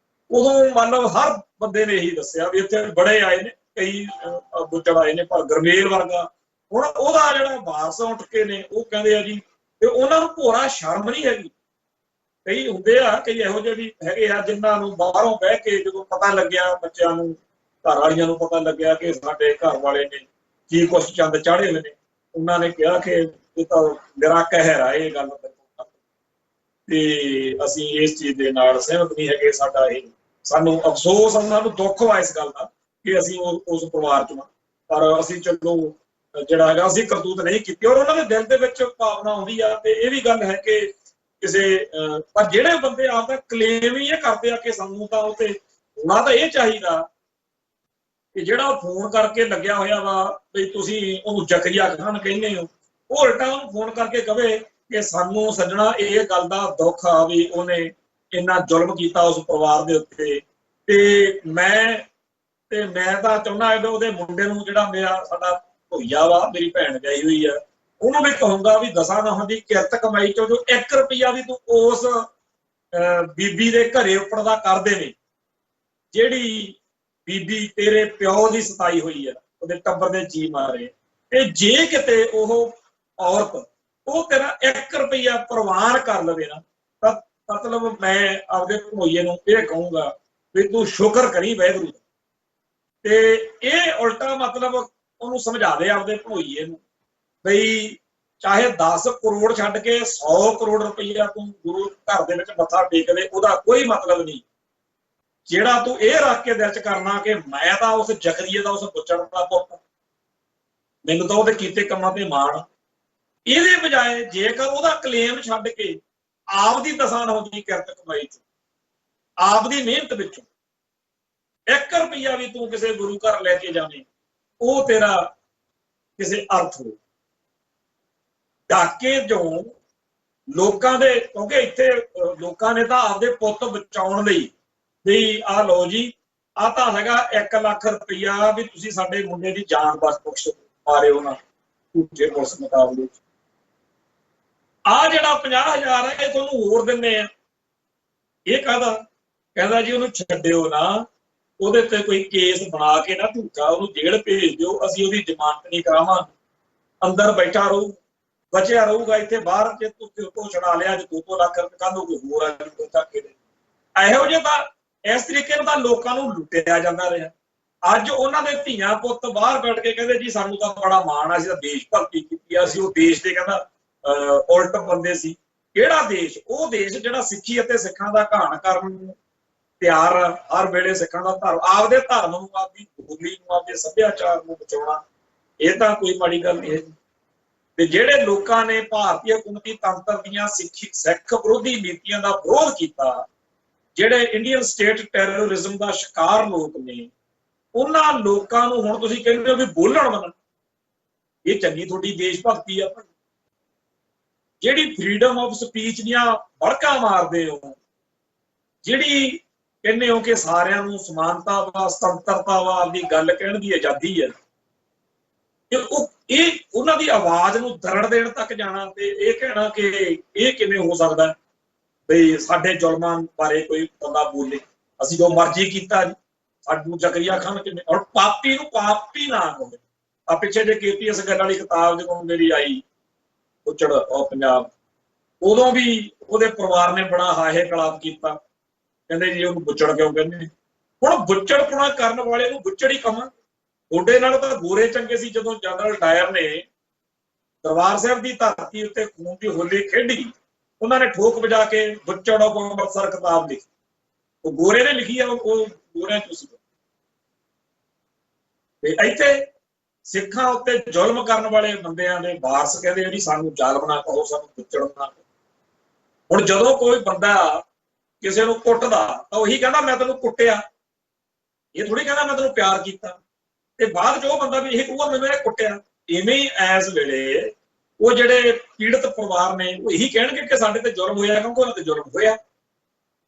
ਉਦੋਂ ਹਰ ਬੰਦੇ ਨੇ ਇਹੀ ਦੱਸਿਆ ਵੀ ਇੱਥੇ ਬੜੇ ਆਏ ਨੇ, ਕਈ ਬੁੱਚੜ ਆਏ ਨੇ, ਪਰ ਗਰਮੇਲ ਵਰਗਾ ਹੁਣ ਉਹਦਾ ਜਿਹੜਾ ਵਾਰਸ ਉੱਠ ਕੇ ਨੇ ਉਹ ਕਹਿੰਦੇ ਆ ਜੀ, ਤੇ ਉਹਨਾਂ ਨੂੰ ਭੋਰਾ ਸ਼ਰਮ ਨਹੀਂ ਹੈਗੀ। ਕਈ ਹੁੰਦੇ ਆ, ਕਈ ਇਹੋ ਜਿਹੇ ਵੀ ਹੈਗੇ ਆ ਜਿਨ੍ਹਾਂ ਨੂੰ ਬਾਹਰੋਂ ਬਹਿ ਕੇ ਜਦੋਂ ਪਤਾ ਲੱਗਿਆ, ਬੱਚਿਆਂ ਨੂੰ, ਘਰ ਵਾਲੀਆਂ ਨੂੰ ਪਤਾ ਲੱਗਿਆ ਕਿ ਸਾਡੇ ਘਰ ਵਾਲੇ ਨੇ ਕੀ ਕੁਛ ਚੰਦ ਚਾੜੇ ਹੋਏ ਨੇ, ਉਹਨਾਂ ਨੇ ਕਿਹਾ ਕਿ ਇਹ ਤਾਂ ਮੇਰਾ ਕਹਿਰ ਆ ਇਹ ਗੱਲ, ਤੇ ਅਸੀਂ ਇਸ ਚੀਜ਼ ਦੇ ਨਾਲ ਸਹਿਮਤ ਨਹੀਂ ਹੈਗੇ। ਸਾਡਾ ਇਹ, ਸਾਨੂੰ ਅਫਸੋਸ, ਸਾਨੂੰ ਦੁੱਖ ਵਾ ਇਸ ਗੱਲ ਦਾ ਕਿ ਅਸੀਂ ਉਸ ਪਰਿਵਾਰ ਚੋਂ, ਪਰ ਅਸੀਂ ਚਲੋ ਜਿਹੜਾ ਹੈਗਾ ਅਸੀਂ ਕਰਤੂਤ ਨਹੀਂ ਕੀਤੀ। ਔਰ ਉਹਨਾਂ ਦੇ ਦਿਲ ਦੇ ਵਿੱਚ ਭਾਵਨਾ ਆਉਂਦੀ ਆ। ਤੇ ਇਹ ਵੀ ਗੱਲ ਹੈ ਕਿ ਕਿਸੇ ਪਰ ਜਿਹੜੇ ਬੰਦੇ ਆਪਦਾ ਕਲੇਮ ਹੀ ਇਹ ਕਰਦੇ ਆ ਕਿ ਸਾਨੂੰ ਤਾਂ ਉਹ ਤੇ ਹੋਣਾ ਤਾਂ ਇਹ ਚਾਹੀਦਾ ਕਿ ਜਿਹੜਾ ਫੋਨ ਕਰਕੇ ਲੱਗਿਆ ਹੋਇਆ ਵਾ ਵੀ ਤੁਸੀਂ ਉਹਨੂੰ ਜ਼ਕਰੀਆ ਖਾਨ ਕਹਿੰਦੇ ਹੋ, ਉਹ ਉਲਟਾ ਉਹਨੂੰ ਫੋਨ ਕਰਕੇ ਕਵੇ ਕਿ ਸਾਨੂੰ ਸੱਜਣਾ ਇਹ ਗੱਲ ਦਾ ਦੁੱਖ ਆ ਵੀ ਉਹਨੇ ਇੰਨਾ ਜ਼ੁਲਮ ਕੀਤਾ ਉਸ ਪਰਿਵਾਰ ਦੇ ਉੱਤੇ, ਤੇ ਮੈਂ ਤਾਂ ਚਾਹੁੰਦਾ ਉਹਦੇ ਮੁੰਡੇ ਨੂੰ, ਜਿਹੜਾ ਸਾਡਾ ਭੋਈਆ ਵਾ, ਮੇਰੀ ਭੈਣ ਗਈ ਹੋਈ ਆ, ਉਹਨੂੰ ਵੀ ਕਹੂੰਗਾ ਵੀ 10 ਨਹੁੰ ਦੀ ਕਿਰਤ ਕਮਾਈ ਚੋਂ ਜੋ 1 ਰੁਪਈਆ ਵੀ ਤੂੰ ਉਸ ਬੀਬੀ ਦੇ ਘਰੇ ਉੱਪਰ ਦਾ ਕਰ ਦੇਵੇਂ, ਜਿਹੜੀ ਬੀਬੀ ਤੇਰੇ ਪਿਓ ਦੀ ਸਤਾਈ ਹੋਈ ਆ, ਉਹਦੇ ਟੱਬਰ ਦੇ ਜੀ ਮਾਰੇ, ਤੇ ਜੇ ਕਿਤੇ ਉਹ ਔਰਤ ਉਹ ਤੇਰਾ 1 ਰੁਪਈਆ ਪ੍ਰਵਾਨ ਕਰ ਲਵੇ ਨਾ, ਤਾਂ ਮਤਲਬ ਮੈਂ ਆਪਦੇ ਭੋਈਏ ਨੂੰ ਇਹ ਕਹੂੰਗਾ ਵੀ ਤੂੰ ਸ਼ੁਕਰ ਕਰੀ ਵਾਹਿਗੁਰੂ। ਤੇ ਇਹ ਉਲਟਾ ਮਤਲਬ ਉਹਨੂੰ ਸਮਝਾ ਦੇ ਆਪਦੇ ਭੋਈਏ ਨੂੰ ਬਈ ਚਾਹੇ 10 ਕਰੋੜ ਛੱਡ ਕੇ 100 ਕਰੋੜ ਰੁਪਈਆ ਤੂੰ ਗੁਰੂ ਘਰ ਦੇ ਵਿੱਚ ਮੱਥਾ ਟੇਕ ਦੇ, ਉਹਦਾ ਕੋਈ ਮਤਲਬ ਨਹੀਂ। ਜਿਹੜਾ ਤੂੰ ਇਹ ਰੱਖ ਕੇ ਦਿਲ ਚ ਕਰਨਾ ਕਿ ਮੈਂ ਤਾਂ ਉਸ ਜ਼ਕਰੀਏ ਦਾ, ਉਸ ਬੁੱਚੜ ਦਾ ਪੁੱਤ, ਮੈਨੂੰ ਤਾਂ ਉਹਦੇ ਕੀਤੇ ਕੰਮਾਂ ਤੇ ਮਾਣ, ਇਹਦੇ ਬਜਾਏ ਜੇਕਰ ਉਹਦਾ ਕਲੇਮ ਛੱਡ ਕੇ ਆਪਦੀ 10 ਨਹੁੰ ਦੀ ਕਿਰਤ ਕਮਾਈ ਚ, ਆਪਦੀ ਮਿਹਨਤ ਵਿੱਚੋਂ 1 ਰੁਪਈਆ ਵੀ ਤੂੰ ਕਿਸੇ ਗੁਰੂ ਘਰ ਲੈ ਕੇ ਜਾਵੇਂ, ਉਹ ਤੇਰਾ ਕਿਸੇ ਅਰਥ ਹੋ। ਡਾਕੇ ਜੋ ਲੋਕਾਂ ਦੇ, ਕਿਉਂਕਿ ਇੱਥੇ ਲੋਕਾਂ ਨੇ ਤਾਂ ਆਪਦੇ ਪੁੱਤ ਬਚਾਉਣ ਲਈ ਵੀ ਆਹ ਲਓ ਜੀ, ਆਹ ਤਾਂ ਹੈਗਾ 1 ਲੱਖ ਰੁਪਈਆ ਵੀ ਤੁਸੀਂ ਸਾਡੇ ਮੁੰਡੇ ਦੀ ਜਾਨ ਬਖਸ਼ ਪਾ ਰਹੇ ਹੋ ਨਾ ਝੂਠੇ ਪੁਲਿਸ ਮੁਕਾਬਲੇ ਚ, ਆਹ ਜਿਹੜਾ 50,000 ਹੈ ਇਹ ਤੁਹਾਨੂੰ ਹੋਰ ਦਿੰਦੇ ਆ। ਇਹ ਕਾਹਦਾ? ਕਹਿੰਦਾ ਜੀ ਉਹਨੂੰ ਛੱਡਿਓ ਨਾ, ਉਹਦੇ ਤੇ ਕੋਈ ਕੇਸ ਬਣਾ ਕੇ ਨਾ ਝੂਠਾ ਉਹਨੂੰ ਜੇਲ੍ਹ ਭੇਜ ਦਿਓ, ਅਸੀਂ ਉਹਦੀ ਜ਼ਮਾਨਤ ਨਹੀਂ ਕਰਾਵਾਂਗੇ, ਅੰਦਰ ਬੈਠਾ ਰਹੂ, ਬਚਿਆ ਰਹੂਗਾ ਇੱਥੇ ਬਾਹਰ, ਜੇ ਤੂੰ ਤੋਂ ਛਡਾ ਲਿਆ, ਜੇ 2 ਲੱਖ ਰੁਪਏ ਕੱਲ ਨੂੰ ਕੋਈ ਹੋਰ ਆ ਜੂ ਚੱਕ ਕੇ। ਇਹੋ ਜਿਹੇ ਤਾਂ ਇਸ ਤਰੀਕੇ ਨਾਲ ਤਾਂ ਲੋਕਾਂ ਨੂੰ ਲੁੱਟਿਆ ਜਾਂਦਾ ਰਿਹਾ। ਅੱਜ ਉਹਨਾਂ ਦੇ ਧੀਆਂ ਪੁੱਤ ਬਾਹਰ ਬੈਠ ਕੇ ਕਹਿੰਦੇ ਜੀ ਸਾਨੂੰ ਤਾਂ ਬੜਾ ਮਾਣ ਆ, ਅਸੀਂ ਤਾਂ ਦੇਸ਼ ਭਗਤੀ ਕੀਤੀ ਆ, ਅਸੀਂ ਉਹ ਦੇਸ਼ ਦੇ ਕਹਿੰਦਾ ਉਲਟ ਬੰਦੇ ਸੀ। ਕਿਹੜਾ ਦੇਸ਼? ਉਹ ਦੇਸ਼ ਜਿਹੜਾ ਸਿੱਖੀ ਅਤੇ ਸਿੱਖਾਂ ਦਾ ਘਾਣ ਕਰਨ ਨੂੰ ਤਿਆਰ ਆ ਹਰ ਵੇਲੇ। ਸਿੱਖਾਂ ਦਾ ਧਰਮ, ਆਪਦੇ ਧਰਮ ਨੂੰ, ਆਪਦੀ ਬੋਲੀ ਨੂੰ, ਆਪਦੇ ਸੱਭਿਆਚਾਰ ਨੂੰ ਬਚਾਉਣਾ, ਇਹ ਤਾਂ ਕੋਈ ਮਾੜੀ ਗੱਲ ਨਹੀਂ ਹੈ। ਤੇ ਜਿਹੜੇ ਲੋਕਾਂ ਨੇ ਭਾਰਤੀ ਹਕੂਮਤੀ ਤੰਤਰ ਦੀਆਂ ਸਿੱਖ ਵਿਰੋਧੀ ਨੀਤੀਆਂ ਦਾ ਵਿਰੋਧ ਕੀਤਾ, ਜਿਹੜੇ ਇੰਡੀਅਨ ਸਟੇਟ ਟੈਰਰਿਜ਼ਮ ਦਾ ਸ਼ਿਕਾਰ ਲੋਕ ਨੇ, ਉਹਨਾਂ ਲੋਕਾਂ ਨੂੰ ਹੁਣ ਤੁਸੀਂ ਕਹਿੰਦੇ ਹੋ ਵੀ ਬੋਲਣ ਮੰਨਣ, ਇਹ ਚੰਗੀ ਤੁਹਾਡੀ ਦੇਸ਼ ਭਗਤੀ ਆ। ਜਿਹੜੀ ਫਰੀडम ਆਫ ਸਪੀਚ ਦੀਆਂ ਵੜਕਾਂ ਮਾਰਦੇ ਹੋ, ਜਿਹੜੀ ਕਹਿੰਦੇ ਹੋ ਕਿ ਸਾਰਿਆਂ ਨੂੰ ਸਮਾਨਤਾ ਵਾ, ਸੁਤੰਤਰਤਾ ਵਾ, ਆਪਦੀ ਗੱਲ ਕਹਿਣ ਦੀ ਆਜ਼ਾਦੀ ਹੈ, ਇਹ ਉਹਨਾਂ ਦੀ ਆਵਾਜ਼ ਨੂੰ ਦਰੜ ਦੇਣ ਤੱਕ ਜਾਣਾ ਤੇ ਇਹ ਕਹਿਣਾ ਕਿ ਇਹ ਕਿਵੇਂ ਹੋ ਸਕਦਾ ਬਈ ਸਾਡੇ ਜ਼ੁਲਮਾਂ ਬਾਰੇ ਕੋਈ ਬੰਦਾ ਬੋਲੇ, ਅਸੀਂ ਜੋ ਮਰਜ਼ੀ ਕੀਤਾ ਜੀ, ਸਾਨੂੰ ਜ਼ਕਰੀਆ ਖਾਨ ਕਿਵੇਂ, ਔਰ ਪਾਪੀ ਨੂੰ ਪਾਪੀ ਨਾ ਹੋਵੇ। ਆ ਪਿੱਛੇ ਜੇ KPS ਗੱਲ ਵਾਲੀ ਕਿਤਾਬ ਜਦੋਂ ਮੇਰੀ ਆਈ ਉੱਚੜ ਪੰਜਾਬ, ਉਦੋਂ ਵੀ ਉਹਦੇ ਪਰਿਵਾਰ ਨੇ ਬੜਾ ਹਾਹੇ ਕਲਾਪ ਕੀਤਾ, ਕਹਿੰਦੇ ਜੀ ਉਹਨੂੰ ਬੁੱਚੜ ਕਿਉਂ ਕਹਿੰਦੇ। ਹੁਣ ਬੁੱਚੜਪੁਣਾ ਕਰਨ ਵਾਲੇ ਨੂੰ ਬੁੱਚੜ ਹੀ ਕਹਾਂ। ਗੋਡੇ ਨਾਲ ਤਾਂ ਗੋਰੇ ਚੰਗੇ ਸੀ। ਜਦੋਂ ਜਨਰਲ ਡਾਇਰ ਨੇ ਦਰਬਾਰ ਸਾਹਿਬ ਦੀ ਧਰਤੀ ਉੱਤੇ ਖੂਨ ਦੀ ਹੋਲੀ ਖੇਡੀ, ਉਹਨਾਂ ਨੇ ਠੋਕ ਵਜਾ ਕੇ ਬੁੱਚੜ ਆਫ ਅੰਮ੍ਰਿਤਸਰ ਕਿਤਾਬ ਲਿਖੀ, ਉਹ ਗੋਰੇ ਨੇ ਲਿਖੀ ਆ, ਉਹ ਗੋਰਿਆਂ ਚੋਂ ਸੀ। ਤੇ ਇੱਥੇ ਸਿੱਖਾਂ ਉੱਤੇ ਜ਼ੁਲਮ ਕਰਨ ਵਾਲੇ ਬੰਦਿਆਂ ਦੇ ਵਾਰਸ ਕਹਿੰਦੇ ਜੀ ਸਾਨੂੰ ਜ਼ਾਲਮ ਨਾ ਕਹੋ, ਸਾਨੂੰ ਬੁੱਚੜ ਨਾ ਕਹੋ। ਹੁਣ ਜਦੋਂ ਕੋਈ ਬੰਦਾ ਕਿਸੇ ਨੂੰ ਕੁੱਟਦਾ ਤਾਂ ਉਹੀ ਕਹਿੰਦਾ ਮੈਂ ਤੈਨੂੰ ਕੁੱਟਿਆ, ਇਹ ਥੋੜੀ ਕਹਿੰਦਾ ਮੈਂ ਤੈਨੂੰ ਪਿਆਰ ਕੀਤਾ। ਤੇ ਬਾਅਦ ਜੋ ਬੰਦਾ ਵੀ ਇਹ ਕਹੂਗਾ ਮੈਨੂੰ ਇਹ ਕੁੱਟਿਆ। ਇਵੇਂ ਹੀ ਇਸ ਵੇਲੇ ਉਹ ਜਿਹੜੇ ਪੀੜਤ ਪਰਿਵਾਰ ਨੇ ਉਹ ਇਹੀ ਕਹਿਣਗੇ ਕਿ ਸਾਡੇ ਤੇ ਜ਼ੁਲਮ ਹੋਇਆ, ਕਿਉਂਕਿ ਉਹਨਾਂ ਤੇ ਜ਼ੁਲਮ ਹੋਇਆ।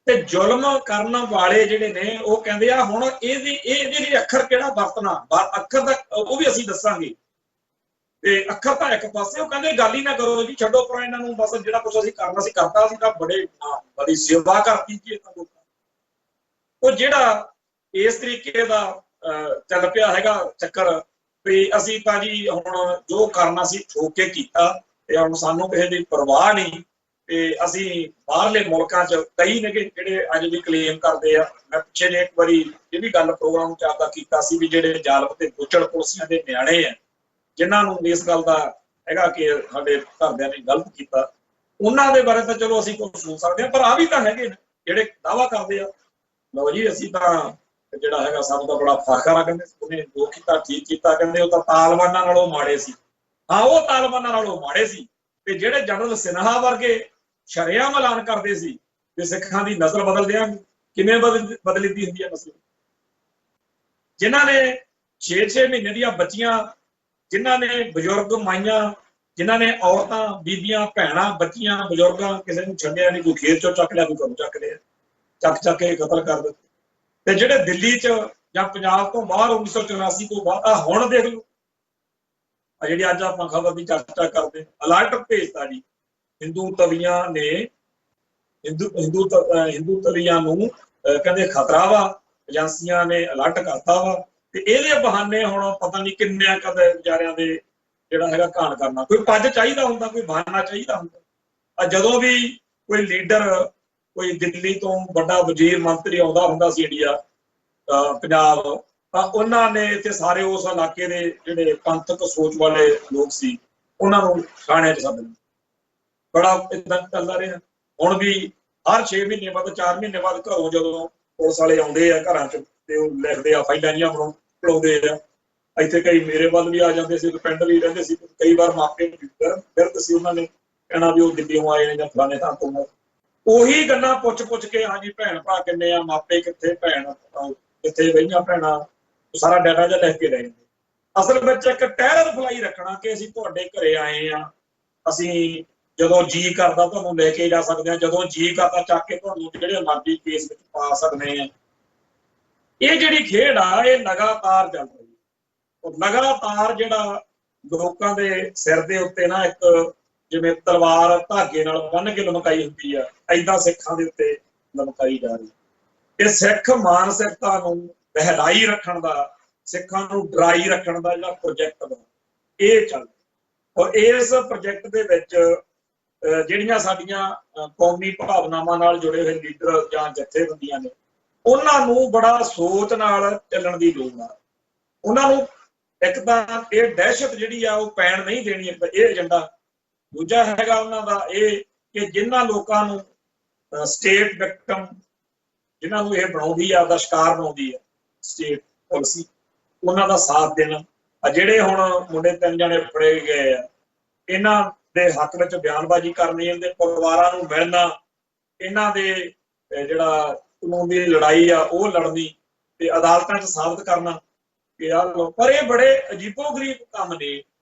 ਤੇ ਜ਼ੁਲਮ ਕਰਨ ਵਾਲੇ ਜਿਹੜੇ ਨੇ ਉਹ ਕਹਿੰਦੇ ਆ ਹੁਣ ਇਹਦੇ ਅੱਖਰ ਕਿਹੜਾ ਵਰਤਣਾ, ਅੱਖਰ ਦਾ ਉਹ ਵੀ ਅਸੀਂ ਦੱਸਾਂਗੇ। ਤੇ ਅੱਖਰ ਤਾਂ ਇੱਕ ਪਾਸੇ, ਉਹ ਕਹਿੰਦੇ ਗੱਲ ਹੀ ਨਾ ਕਰੋ ਜੀ, ਛੱਡੋ ਪਰ ਇਹਨਾਂ ਨੂੰ, ਬਸ ਜਿਹੜਾ ਕੁਛ ਅਸੀਂ ਕਰਨਾ ਸੀ ਕਰਤਾ, ਅਸੀਂ ਤਾਂ ਬੜੀ ਸੇਵਾ ਕਰਤੀ ਜੀ ਇਹਨਾਂ ਲੋਕਾਂ। ਉਹ ਜਿਹੜਾ ਇਸ ਤਰੀਕੇ ਦਾ ਚੱਲ ਪਿਆ ਹੈਗਾ ਚੱਕਰ ਵੀ ਅਸੀਂ ਤਾਂ ਜੀ ਹੁਣ ਜੋ ਕਰਨਾ ਸੀ ਠੋਕ ਕੇ ਕੀਤਾ, ਤੇ ਹੁਣ ਸਾਨੂੰ ਕਿਸੇ ਦੀ ਪਰਵਾਹ ਨਹੀਂ। ਤੇ ਅਸੀਂ ਬਾਹਰਲੇ ਮੁਲਕਾਂ 'ਚ ਕਈ ਨੇ ਜਿਹੜੇ ਅੱਜ ਵੀ ਕਲੇਮ ਕਰਦੇ ਆ। ਮੈਂ ਪਿੱਛੇ ਜਿਹੇ ਇੱਕ ਵਾਰੀ ਇਹ ਵੀ ਗੱਲ ਪ੍ਰੋਗਰਾਮ 'ਚ ਆਪਦਾ ਕੀਤਾ ਸੀ ਵੀ ਜਿਹੜੇ ਜ਼ਾਲਮ ਤੇ ਬੁੱਚੜ ਪੁਲਸੀਆਂ ਦੇ ਨਿਆਣੇ ਆ, ਜਿਨ੍ਹਾਂ ਨੂੰ ਇਸ ਗੱਲ ਦਾ ਹੈਗਾ ਕਿ ਸਾਡੇ ਘਰਦਿਆਂ ਨੇ ਗਲਤ ਕੀਤਾ, ਉਹਨਾਂ ਦੇ ਬਾਰੇ ਤਾਂ ਚਲੋ ਅਸੀਂ ਕੁਝ ਸੁਣ ਸਕਦੇ ਹਾਂ, ਪਰ ਆ ਵੀ ਤਾਂ ਹੈਗੇ ਨੇ ਜਿਹੜੇ ਦਾਅਵਾ ਕਰਦੇ ਆ ਲਓ ਜੀ ਅਸੀਂ ਤਾਂ ਜਿਹੜਾ ਹੈਗਾ ਸਾਨੂੰ ਤਾਂ ਬੜਾ ਫਖਰ ਆ, ਕਹਿੰਦੇ ਉਹਨੇ ਜੋ ਕੀਤਾ ਠੀਕ ਕੀਤਾ, ਕਹਿੰਦੇ ਉਹ ਤਾਂ ਤਾਲਬਾਨਾਂ ਨਾਲੋਂ ਮਾੜੇ ਸੀ। ਹਾਂ, ਉਹ ਤਾਲਬਾਨਾਂ ਨਾਲੋਂ ਮਾੜੇ ਸੀ। ਤੇ ਜਿਹੜੇ ਜਨਰਲ ਸਿਨਹਾ ਵਰਗੇ ਸ਼ਰੇਆਮ ਐਲਾਨ ਕਰਦੇ ਸੀ ਕਿ ਸਿੱਖਾਂ ਦੀ ਨਸਲ ਬਦਲ ਦਿਆਂਗੇ, ਕਿਵੇਂ ਬਦਲਦੀ ਹੁੰਦੀ ਹੈ ਨਸਲ। ਜਿਨ੍ਹਾਂ ਨੇ 6-6 ਮਹੀਨੇ ਦੀਆਂ ਬੱਚੀਆਂ, ਜਿਨ੍ਹਾਂ ਨੇ ਬਜ਼ੁਰਗ ਮਾਈਆਂ, ਜਿਨ੍ਹਾਂ ਨੇ ਔਰਤਾਂ, ਬੀਬੀਆਂ, ਭੈਣਾਂ, ਬੱਚੀਆਂ, ਬਜ਼ੁਰਗਾਂ ਕਿਸੇ ਨੂੰ ਛੱਡਿਆ ਨਹੀਂ, ਕੋਈ ਖੇਤ ਚੋਂ ਚੱਕ ਲਿਆ, ਕੋਈ ਘਰੋਂ ਚੱਕ ਲਿਆ, ਚੱਕ ਕੇ ਕਤਲ ਕਰ ਦਿੱਤੇ। ਤੇ ਜਿਹੜੇ ਦਿੱਲੀ 'ਚ ਜਾਂ ਪੰਜਾਬ ਤੋਂ ਬਾਹਰ 1984 ਤੋਂ ਬਾਅਦ ਆ ਹੁਣ ਦੇਖ ਲਓ, ਆ ਜਿਹੜੀ ਅੱਜ ਆਪਾਂ ਖਬਰ ਦੀ ਚਰਚਾ ਕਰਦੇ, ਅਲਰਟ ਭੇਜਤਾ ਜੀ ਹਿੰਦੂ ਤਵੀਆਂ ਨੇ, ਹਿੰਦੂ ਤਵੀਆਂ ਨੂੰ ਕਹਿੰਦੇ ਖਤਰਾ ਵਾ, ਏਜੰਸੀਆਂ ਨੇ ਅਲਰਟ ਕਰਤਾ ਵਾ। ਤੇ ਇਹਦੇ ਬਹਾਨੇ ਹੁਣ ਪਤਾ ਨਹੀਂ ਕਿੰਨਿਆਂ ਕਦੇ ਵਿਚਾਰਿਆਂ ਦੇ ਜਿਹੜਾ ਹੈਗਾ ਘਾਣ ਕਰਨਾ। ਕੋਈ ਪੱਜ ਚਾਹੀਦਾ ਹੁੰਦਾ, ਕੋਈ ਬਹਾਨਾ ਚਾਹੀਦਾ ਹੁੰਦਾ। ਜਦੋਂ ਵੀ ਕੋਈ ਲੀਡਰ, ਕੋਈ ਦਿੱਲੀ ਤੋਂ ਵੱਡਾ ਵਜ਼ੀਰ ਮੰਤਰੀ ਆਉਂਦਾ ਹੁੰਦਾ ਸੀ ਇੰਡੀਆ ਪੰਜਾਬ, ਤਾਂ ਉਹਨਾਂ ਨੇ ਇੱਥੇ ਸਾਰੇ ਉਸ ਇਲਾਕੇ ਦੇ ਜਿਹੜੇ ਪੰਥਕ ਸੋਚ ਵਾਲੇ ਲੋਕ ਸੀ ਉਹਨਾਂ ਨੂੰ ਥਾਣੇ 'ਚ ਸੱਦਣਾ। ਬੜਾ ਏਦਾਂ ਚੱਲਦਾ ਰਿਹਾ। ਹੁਣ ਵੀ ਹਰ 6 ਮਹੀਨੇ ਬਾਅਦ, 4 ਮਹੀਨੇ ਬਾਅਦ ਘਰੋਂ ਜਦੋਂ ਪੁਲਿਸ ਵਾਲੇ ਆਉਂਦੇ ਆ ਘਰਾਂ 'ਚ ਤੇ ਉਹ ਲਿਖਦੇ ਆ, ਫਾਈਲਾਂ ਜੀਆਂ ਬਣਾਉਂਦੇ ਆ। ਇੱਥੇ ਕਈ ਮੇਰੇ ਵੱਲ ਵੀ ਆ ਜਾਂਦੇ ਸੀ, ਪਿੰਡ ਵੀ ਰਹਿੰਦੇ ਸੀ, ਕਈ ਵਾਰ ਮਾਪੇ ਫਿਰਦ ਸੀ, ਉਹਨਾਂ ਨੇ ਕਹਿਣਾ ਵੀ ਉਹ ਦਿੱਲੀੋਂ ਆਏ ਨੇ ਜਾਂ ਫਲਾਣੇ ਥਾਂ ਤੋਂ। ਉਹੀ ਗੱਲਾਂ ਪੁੱਛ ਕੇ, ਹਾਂਜੀ ਭੈਣ ਭਰਾ ਕਿੰਨੇ ਆ, ਮਾਪੇ ਕਿੱਥੇ, ਭੈਣ ਕਿੱਥੇ, ਬਈਆਂ ਭੈਣਾਂ, ਸਾਰਾ ਡਾਟਾ ਜਿਹਾ ਲਿਖ ਕੇ ਲੈ ਜਾਂਦੇ। ਅਸਲ ਵਿੱਚ ਇੱਕ ਟਹਿਰ ਫਲਾਈ ਰੱਖਣਾ ਕਿ ਅਸੀਂ ਤੁਹਾਡੇ ਘਰੇ ਆਏ ਆ, ਅਸੀਂ ਜਦੋਂ ਜੀ ਕਰਦਾ ਤੁਹਾਨੂੰ ਲੈ ਕੇ ਜਾ ਸਕਦੇ ਹਾਂ, ਜਦੋਂ ਜੀ ਕਰਦਾ ਚੱਕ ਕੇ ਤੁਹਾਨੂੰ ਜਿਹੜੇ ਮਰਜ਼ੀ ਕੇਸ ਵਿੱਚ ਪਾ ਸਕਦੇ ਆ। ਇਹ ਜਿਹੜੀ ਖੇਡ ਆ ਇਹ ਲਗਾਤਾਰ ਚੱਲ ਰਹੀ ਹੈ। ਲਗਾਤਾਰ ਜਿਹੜਾ ਲੋਕਾਂ ਦੇ ਸਿਰ ਦੇ ਉੱਤੇ ਨਾ ਇੱਕ ਜਿਵੇਂ ਤਲਵਾਰ ਧਾਗੇ ਨਾਲ ਬੰਨ ਕੇ ਲਮਕਾਈ ਹੁੰਦੀ ਆ, ਏਦਾਂ ਸਿੱਖਾਂ ਦੇ ਉੱਤੇ ਲਮਕਾਈ ਜਾ ਰਹੀ। ਇਹ ਸਿੱਖ ਮਾਨਸਿਕਤਾ ਨੂੰ ਬਹਿਲਾਈ ਰੱਖਣ ਦਾ, ਸਿੱਖਾਂ ਨੂੰ ਡਰਾਈ ਰੱਖਣ ਦਾ ਜਿਹੜਾ ਪ੍ਰੋਜੈਕਟ ਵਾ ਇਹ ਚੱਲ, ਔਰ ਇਸ ਪ੍ਰੋਜੈਕਟ ਦੇ ਵਿੱਚ ਜਿਹੜੀਆਂ ਸਾਡੀਆਂ ਕੌਮੀ ਭਾਵਨਾਵਾਂ ਨਾਲ ਜੁੜੇ ਹੋਏ ਲੀਡਰ ਜਾਂ ਜਥੇਬੰਦੀਆਂ ਨੇ, ਉਹਨਾਂ ਨੂੰ ਬੜਾ ਸੋਚ ਨਾਲ ਚੱਲਣ ਦੀ ਲੋੜ ਆ। ਉਹਨਾਂ ਨੂੰ ਇੱਕ ਤਾਂ ਇਹ ਦਹਿਸ਼ਤ ਜਿਹੜੀ ਆ ਉਹ ਪੈਣ ਨਹੀਂ ਦੇਣੀ, ਇਹ ਏਜੰਡਾ। ਦੂਜਾ ਹੈਗਾ ਉਹਨਾਂ ਦਾ ਇਹ ਕਿ ਜਿਨ੍ਹਾਂ ਲੋਕਾਂ ਨੂੰ ਸਟੇਟ ਵਿਕਟਮ, ਜਿਨ੍ਹਾਂ ਨੂੰ ਇਹ ਬਣਾਉਂਦੀ ਆ, ਦਾ ਸ਼ਿਕਾਰ ਬਣਾਉਂਦੀ ਆ ਸਟੇਟ ਪਾਲਿਸੀ, ਉਹਨਾਂ ਦਾ ਸਾਥ ਦੇਣਾ। ਜਿਹੜੇ ਹੁਣ ਮੁੰਡੇ 3 ਜਣੇ ਫੜੇ ਗਏ ਆ, ਇਹਨਾਂ ਦੇ ਹੱਕ ਵਿੱਚ ਬਿਆਨਬਾਜ਼ੀ ਕਰਨੀ, ਇਹਦੇ ਪਰਿਵਾਰਾਂ ਨੂੰ ਮਿਲਣਾ, ਇਹਨਾਂ ਦੇ ਜਿਹੜਾ ਕਾਨੂੰਨ ਦੀ ਲੜਾਈ ਆ ਉਹ ਲੜਨੀ ਤੇ ਅਦਾਲਤਾਂ 'ਚ ਸਾਬਤ ਕਰਨਾ ਕਿ ਆਹ ਲੋ। ਪਰ ਇਹ ਬੜੇ ਅਜੀਬੋ ਗਰੀਬ ਕੰਮ ਨੇ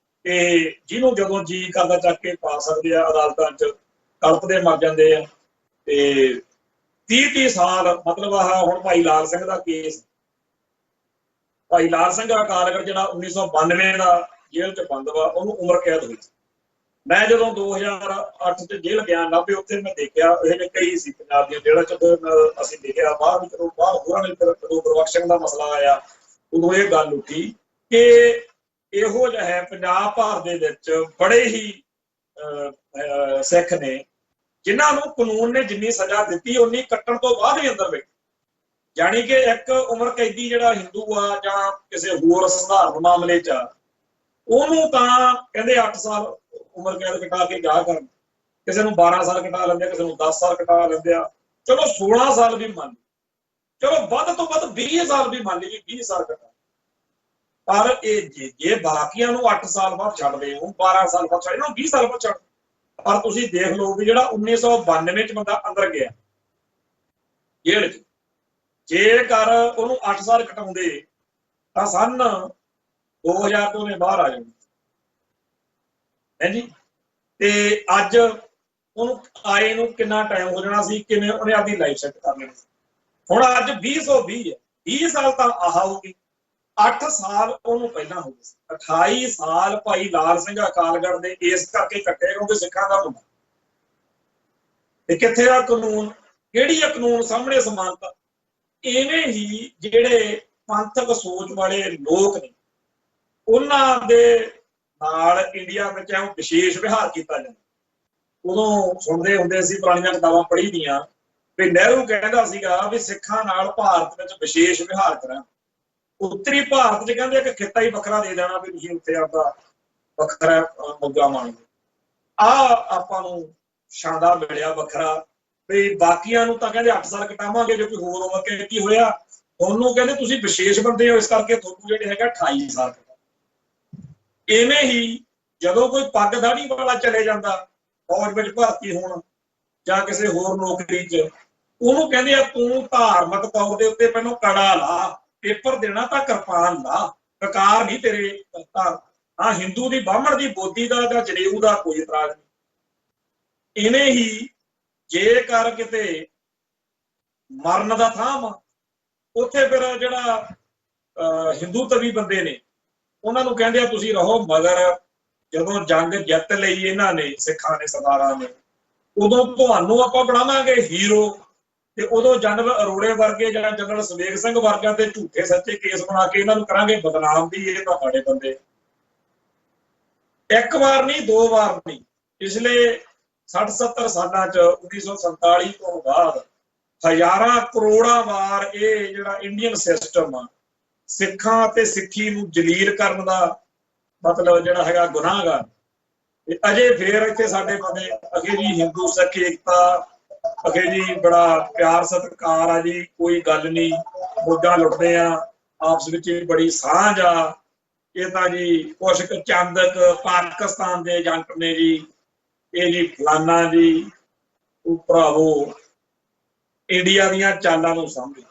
ਕਿ ਜਿਹਨੂੰ ਜਦੋਂ ਜੀ ਕਰਦਾ ਚੱਕ ਕੇ ਪਾ ਸਕਦੇ ਆ ਅਦਾਲਤਾਂ 'ਚ, ਕਲਪਦੇ ਮਰ ਜਾਂਦੇ ਆ। ਤੇ 30 ਸਾਲ, ਮਤਲਬ ਆਹ ਹੁਣ ਭਾਈ ਲਾਲ ਸਿੰਘ ਦਾ ਕੇਸ, ਭਾਈ ਲਾਲ ਸਿੰਘ ਅਕਾਲਗੜ੍ਹ ਜਿਹੜਾ 1992 ਦਾ ਜੇਲ੍ਹ 'ਚ ਬੰਦ ਵਾ, ਉਹਨੂੰ ਉਮਰ ਕੈਦ ਹੋਈ। ਮੈਂ ਜਦੋਂ 2008 'ਚ ਜੇਲ੍ਹ ਗਿਆ 90, ਉੱਥੇ ਮੈਂ ਦੇਖਿਆ ਇਹ ਕਈ ਸੀ ਪੰਜਾਬ ਦੀਆਂ ਜੇਲ੍ਹਾਂ 'ਚ। ਅਸੀਂ ਦੇਖਿਆ ਬਾਹਰ ਵੀ, ਜਦੋਂ ਬਾਹਰ ਹੋਰਾਂ ਨੇ ਜਦੋਂ ਗੁਰਬਖਸ਼ ਦਾ ਮਸਲਾ ਆਇਆ, ਉਦੋਂ ਇਹ ਗੱਲ ਉੱਠੀ ਕਿ ਇਹੋ ਜਿਹਾ ਹੈ ਪੰਜਾਬ ਭਾਰਤ ਦੇ ਵਿੱਚ ਬੜੇ ਹੀ ਸਿੱਖ ਨੇ ਜਿਨ੍ਹਾਂ ਨੂੰ ਕਾਨੂੰਨ ਨੇ ਜਿੰਨੀ ਸਜ਼ਾ ਦਿੱਤੀ ਉਨੀ ਕੱਟਣ ਤੋਂ ਬਾਅਦ ਵੀ ਅੰਦਰ ਬੈਠੇ। ਜਾਣੀ ਕਿ ਇੱਕ ਉਮਰ ਕੈਦੀ ਜਿਹੜਾ ਹਿੰਦੂ ਆ ਜਾਂ ਕਿਸੇ ਹੋਰ ਸਧਾਰਨ ਮਾਮਲੇ 'ਚ ਆ, ਉਹਨੂੰ ਤਾਂ ਕਹਿੰਦੇ 8 ਸਾਲ ਉਮਰ ਕੈਦ ਕਟਾ ਕੇ ਜਾ ਕਰਨ, ਕਿਸੇ ਨੂੰ 12 ਸਾਲ ਕਟਾ ਲੈਂਦੇ ਆ, ਕਿਸੇ ਨੂੰ 10 ਸਾਲ ਕਟਾ ਲੈਂਦੇ ਆ, ਚਲੋ 16 ਸਾਲ ਵੀ ਮੰਨ, ਚਲੋ ਵੱਧ ਤੋਂ ਵੱਧ 20 ਸਾਲ ਵੀ ਮੰਨ ਲਈਏ, 20 ਸਾਲ ਕਟਾ। ਪਰ ਇਹ ਜੇ ਬਾਕੀਆਂ ਨੂੰ 8 ਸਾਲ ਬਾਅਦ ਛੱਡਦੇ ਹੋ, 12 ਸਾਲ ਬਾਅਦ ਛੱਡ, ਇਹਨੂੰ 20 ਸਾਲ ਬਾਅਦ ਛੱਡ। ਪਰ ਤੁਸੀਂ ਦੇਖ ਲਓ ਵੀ ਜਿਹੜਾ 1992 'ਚ ਬੰਦਾ ਅੰਦਰ ਗਿਆ ਜੇਲ੍ਹ 'ਚ, ਜੇਕਰ ਉਹਨੂੰ 8 ਸਾਲ ਕਟਾਉਂਦੇ ਤਾਂ ਸੰਨ 2000 ਤੋਂ ਉਹਨੇ ਬਾਹਰ ਆ ਜਾਣਾ ਹੈ ਜੀ। ਤੇ ਅੱਜ ਉਹਨੂੰ ਆਏ ਨੂੰ ਕਿੰਨਾ ਟਾਈਮ ਹੋ ਜਾਣਾ ਸੀ, ਕਿਵੇਂ ਉਹਨੇ ਆਪਣੀ ਲਾਈਫ ਸੈੱਟ ਕਰ ਲੈਣੀ ਸੀ। ਹੁਣ ਅੱਜ 2020 ਹੈ, 20 ਸਾਲ ਤਾਂ ਆਹ ਹੋਊਗੀ, 8 ਸਾਲ ਉਹਨੂੰ ਪਹਿਲਾਂ ਹੋ ਗਏ ਸੀ। 28 ਸਾਲ ਭਾਈ ਲਾਲ ਸਿੰਘ ਅਕਾਲਗੜ੍ਹ ਦੇ ਇਸ ਕਰਕੇ ਕੱਟੇ ਕਿਉਂਕਿ ਸਿੱਖਾਂ ਦਾ ਮੁੰਡਾ। ਤੇ ਕਿੱਥੇ ਆ ਕਾਨੂੰਨ, ਕਿਹੜੀ ਆ ਕਾਨੂੰਨ ਸਾਹਮਣੇ ਸਮਾਨਤਾ। ਇਵੇਂ ਹੀ ਜਿਹੜੇ ਪੰਥਕ ਸੋਚ ਵਾਲੇ ਲੋਕ ਨੇ, ਉਹਨਾਂ ਦੇ ਨਾਲ ਇੰਡੀਆ ਵਿੱਚ ਐਵੇਂ ਵਿਸ਼ੇਸ਼ ਵਿਹਾਰ ਕੀਤਾ ਜਾਂਦਾ। ਉਦੋਂ ਸੁਣਦੇ ਹੁੰਦੇ ਸੀ, ਪੁਰਾਣੀਆਂ ਕਿਤਾਬਾਂ ਪੜ੍ਹੀ ਦੀਆਂ, ਵੀ ਨਹਿਰੂ ਕਹਿੰਦਾ ਸੀਗਾ ਵੀ ਸਿੱਖਾਂ ਨਾਲ ਭਾਰਤ ਵਿੱਚ ਵਿਸ਼ੇਸ਼ ਵਿਹਾਰ ਕਰਾਂ। ਉੱਤਰੀ ਭਾਰਤ 'ਚ ਕਹਿੰਦੇ ਕਿ ਖਿੱਤਾ ਹੀ ਵੱਖਰਾ ਦੇ ਦੇਣਾ ਵੀ ਤੁਸੀਂ ਉੱਥੇ ਆਪਦਾ ਵੱਖਰਾ ਮੁੱਗਾ ਮੰਨਦੇ। ਆਹ ਆਪਾਂ ਨੂੰ ਸ਼ਾਨਦਾਰ ਮਿਲਿਆ ਵੱਖਰਾ, ਵੀ ਬਾਕੀਆਂ ਨੂੰ ਤਾਂ ਕਹਿੰਦੇ 8 ਸਾਲ ਕਟਾਵਾਂਗੇ, ਜੋ ਕੋਈ ਹੋਰ ਉਮਰ ਕੇ ਕੀ ਹੋਇਆ। ਉਹਨੂੰ ਕਹਿੰਦੇ ਤੁਸੀਂ ਵਿਸ਼ੇਸ਼ ਬੰਦੇ ਹੋ, ਇਸ ਕਰਕੇ ਤੁਹਾਨੂੰ ਜਿਹੜੇ ਹੈਗਾ 28 ਸਾਲ। ਇਵੇਂ ਹੀ ਜਦੋਂ ਕੋਈ ਪੱਗ ਦਾੜੀ ਵਾਲਾ ਚਲੇ ਜਾਂਦਾ ਫੌਜ ਵਿੱਚ ਭਰਤੀ ਹੋਣ ਜਾਂ ਕਿਸੇ ਹੋਰ ਨੌਕਰੀ 'ਚ, ਉਹਨੂੰ ਕਹਿੰਦੇ ਆ ਤੂੰ ਧਾਰਮਿਕ ਤੌਰ ਦੇ ਉੱਤੇ ਪਹਿਲਾਂ ਕੜਾ ਲਾ, ਪੇਪਰ ਦੇਣਾ ਤਾਂ ਕਿਰਪਾਨ ਲਾ, ਕਕਾਰ ਨਹੀਂ ਤੇਰੇ ਕਰਤਾ। ਹਾਂ, ਹਿੰਦੂ ਦੀ ਬਾਹਮਣ ਦੀ ਬੋਦੀ ਦਾ ਜਾਂ ਜਨੇਊ ਦਾ ਕੋਈ ਇਤਰਾਜ਼ ਨਹੀਂ। ਇਵੇਂ ਹੀ ਜੇਕਰ ਕਿਤੇ ਮਰਨ ਦਾ ਥਾਂ ਵਾ, ਉੱਥੇ ਫਿਰ ਜਿਹੜਾ ਹਿੰਦੂ ਤਵੀ ਬੰਦੇ ਨੇ ਉਹਨਾਂ ਨੂੰ ਕਹਿੰਦੇ ਆ ਤੁਸੀਂ ਰਹੋ, ਮਗਰ ਜਦੋਂ ਜੰਗ ਜਿੱਤ ਲਈ ਇਹਨਾਂ ਨੇ, ਸਿੱਖਾਂ ਨੇ, ਸਰਦਾਰਾਂ ਨੇ, ਉਦੋਂ ਤੁਹਾਨੂੰ ਆਪਾਂ ਬਣਾਵਾਂਗੇ ਹੀਰੋ। ਤੇ ਉਦੋਂ ਜਨਰਲ ਅਰੋੜੇ ਵਰਗੇ ਜਾਂ ਜਨਰਲ ਸਵੇਗ ਸਿੰਘ ਵਰਗਿਆਂ ਤੇ ਝੂਠੇ ਸੱਚੇ ਕੇਸ ਬਣਾ ਕੇ ਇਹਨਾਂ ਨੂੰ ਕਰਾਂਗੇ ਬਦਨਾਮ ਵੀ ਇਹ ਤਾਂ ਸਾਡੇ ਬੰਦੇ। ਇੱਕ ਵਾਰ ਨਹੀਂ, 2 ਵਾਰ ਨਹੀਂ, ਪਿਛਲੇ 60-70 ਸਾਲਾਂ 'ਚ 1947 ਤੋਂ ਬਾਅਦ ਹਜ਼ਾਰਾਂ ਕਰੋੜਾਂ ਵਾਰ ਇਹ ਜਿਹੜਾ ਇੰਡੀਅਨ ਸਿਸਟਮ ਆ ਸਿੱਖਾਂ ਤੇ ਸਿੱਖੀ ਨੂੰ ਜਲੀਲ ਕਰਨ ਦਾ ਮਤਲਬ ਜਿਹੜਾ ਹੈਗਾ ਗੁਨਾਹਗਾਰ। ਤੇ ਅਜੇ ਫੇਰ ਇੱਥੇ ਸਾਡੇ ਬੰਦੇ ਅਗੇ ਜੀ ਹਿੰਦੂ ਸਿੱਖ ਏਕਤਾ, ਅਗੇ ਜੀ ਬੜਾ ਪਿਆਰ ਸਤਿਕਾਰ ਆ ਜੀ, ਕੋਈ ਗੱਲ ਨਹੀਂ, ਮੋਢਾਂ ਲੁੱਟਦੇ ਆ, ਆਪਸ ਵਿੱਚ ਬੜੀ ਸਾਂਝ ਆ। ਇਹ ਤਾਂ ਜੀ ਕੁਛ ਚੰਦਕ ਪਾਕਿਸਤਾਨ ਦੇ ਏਜੰਟ ਨੇ ਜੀ, ਇਹ ਜੀ ਫਲਾਨਾ ਜੀ। ਉਹ ਭਰਾਵੋ ਇੰਡੀਆ ਦੀਆਂ ਚਾਲਾਂ ਨੂੰ ਸਮਝ,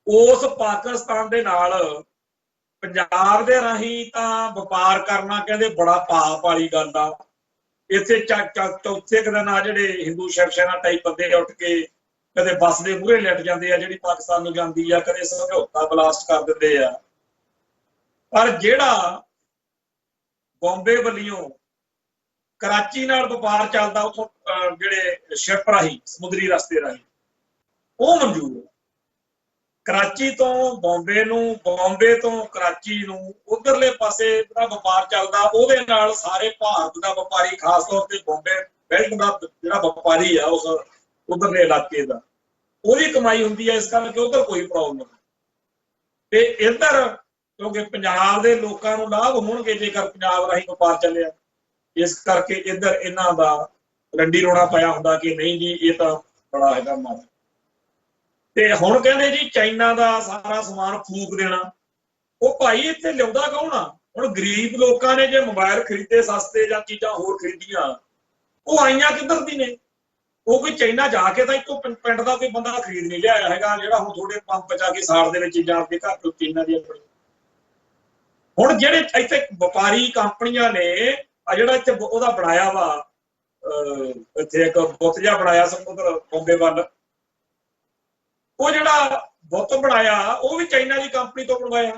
ਉਸ ਪਾਕਿਸਤਾਨ ਦੇ ਨਾਲ ਪੰਜਾਬ ਦੇ ਰਾਹੀਂ ਤਾਂ ਵਪਾਰ ਕਰਨਾ ਕਹਿੰਦੇ ਬੜਾ ਪਾਪ ਵਾਲੀ ਗੱਲ ਆ। ਇੱਥੇ ਚੌਥੇ ਦਿਨ ਆ ਜਿਹੜੇ ਹਿੰਦੂ ਸ਼ਿਵ ਸੈਨਾ ਟਾਈਪ ਬੰਦੇ ਉੱਠ ਕੇ ਕਦੇ ਬੱਸ ਦੇ ਮੂਹਰੇ ਲਿਟ ਜਾਂਦੇ ਆ ਜਿਹੜੀ ਪਾਕਿਸਤਾਨ ਨੂੰ ਜਾਂਦੀ ਆ, ਕਦੇ ਸਮਝੌਤਾ ਬਲਾਸਟ ਕਰ ਦਿੰਦੇ ਆ। ਪਰ ਜਿਹੜਾ ਬੰਬੇ ਵੱਲੋਂ ਕਰਾਚੀ ਨਾਲ ਵਪਾਰ ਚੱਲਦਾ, ਉੱਥੋਂ ਜਿਹੜੇ ਸ਼ਿਪ ਰਾਹੀਂ ਸਮੁੰਦਰੀ ਰਸਤੇ ਰਾਹੀਂ, ਉਹ ਮਨਜ਼ੂਰ ਹੈ। ਕਰਾਚੀ ਤੋਂ ਬੰਬੇ ਨੂੰ, ਬੰਬੇ ਤੋਂ ਕਰਾਚੀ ਨੂੰ, ਉਧਰਲੇ ਪਾਸੇ ਜਿਹੜਾ ਵਪਾਰ ਚੱਲਦਾ ਉਹਦੇ ਨਾਲ ਸਾਰੇ ਭਾਰਤ ਦਾ ਵਪਾਰੀ, ਖਾਸ ਤੌਰ ਤੇ ਬੰਬੇ ਬੈਲਟ ਦਾ ਜਿਹੜਾ ਵਪਾਰੀ ਆ ਉਸ ਉਧਰਲੇ ਇਲਾਕੇ ਦਾ, ਉਹਦੀ ਕਮਾਈ ਹੁੰਦੀ ਹੈ। ਇਸ ਕਰਕੇ ਉਧਰ ਕੋਈ ਪ੍ਰੋਬਲਮ ਨਹੀਂ। ਤੇ ਇੱਧਰ ਕਿਉਂਕਿ ਪੰਜਾਬ ਦੇ ਲੋਕਾਂ ਨੂੰ ਲਾਭ ਹੋਣਗੇ ਜੇਕਰ ਪੰਜਾਬ ਰਾਹੀਂ ਵਪਾਰ ਚੱਲਿਆ, ਇਸ ਕਰਕੇ ਇੱਧਰ ਇਹਨਾਂ ਦਾ ਰੰਡੀ ਰੋਣਾ ਪਾਇਆ ਹੁੰਦਾ ਕਿ ਨਹੀਂ ਜੀ ਇਹ ਤਾਂ ਬੜਾ ਹੈਗਾ ਮਾੜਾ। ਤੇ ਹੁਣ ਕਹਿੰਦੇ ਜੀ ਚਾਈਨਾ ਦਾ ਸਾਰਾ ਸਮਾਨ ਫੂਕ ਦੇਣਾ। ਉਹ ਭਾਈ ਇੱਥੇ ਲਿਆਉਂਦਾ ਕੌਣ ਆ? ਹੁਣ ਗਰੀਬ ਲੋਕਾਂ ਨੇ ਜੇ ਮੋਬਾਈਲ ਖਰੀਦੇ ਸਸਤੇ ਜਾਂ ਚੀਜ਼ਾਂ ਹੋਰ ਖਰੀਦੀਆਂ, ਉਹ ਆਈਆਂ ਕਿੱਧਰ ਦੀ ਨੇ? ਉਹ ਕੋਈ ਚਾਈਨਾ ਜਾ ਕੇ ਤਾਂ ਇੱਕੋ ਪਿੰਡ ਦਾ ਕੋਈ ਬੰਦਾ ਖਰੀਦ ਨਹੀਂ ਲਿਆਇਆ ਹੈਗਾ ਜਿਹੜਾ ਹੁਣ ਥੋੜੇ ਪੰਪ ਜਾ ਕੇ ਸਾੜ ਦੇ ਵਿੱਚ ਚੀਜ਼ਾਂ ਆਪਣੇ ਘਰ ਤੋਂ ਚਾਈਨਾ ਦੀਆਂ। ਹੁਣ ਜਿਹੜੇ ਇੱਥੇ ਵਪਾਰੀ ਕੰਪਨੀਆਂ ਨੇ ਆ ਜਿਹੜਾ ਇੱਥੇ ਉਹਦਾ ਬਣਾਇਆ ਵਾ, ਇੱਥੇ ਇੱਕ ਬੁੱਤ ਜਿਹਾ ਬਣਾਇਆ ਸਮੁੰਦਰ ਬੰਬੇ ਵੱਲ, ਉਹ ਜਿਹੜਾ ਬੁੱਤ ਬਣਾਇਆ ਉਹ ਵੀ ਚਾਈਨਾ ਦੀ ਕੰਪਨੀ ਤੋਂ ਬਣਵਾਇਆ।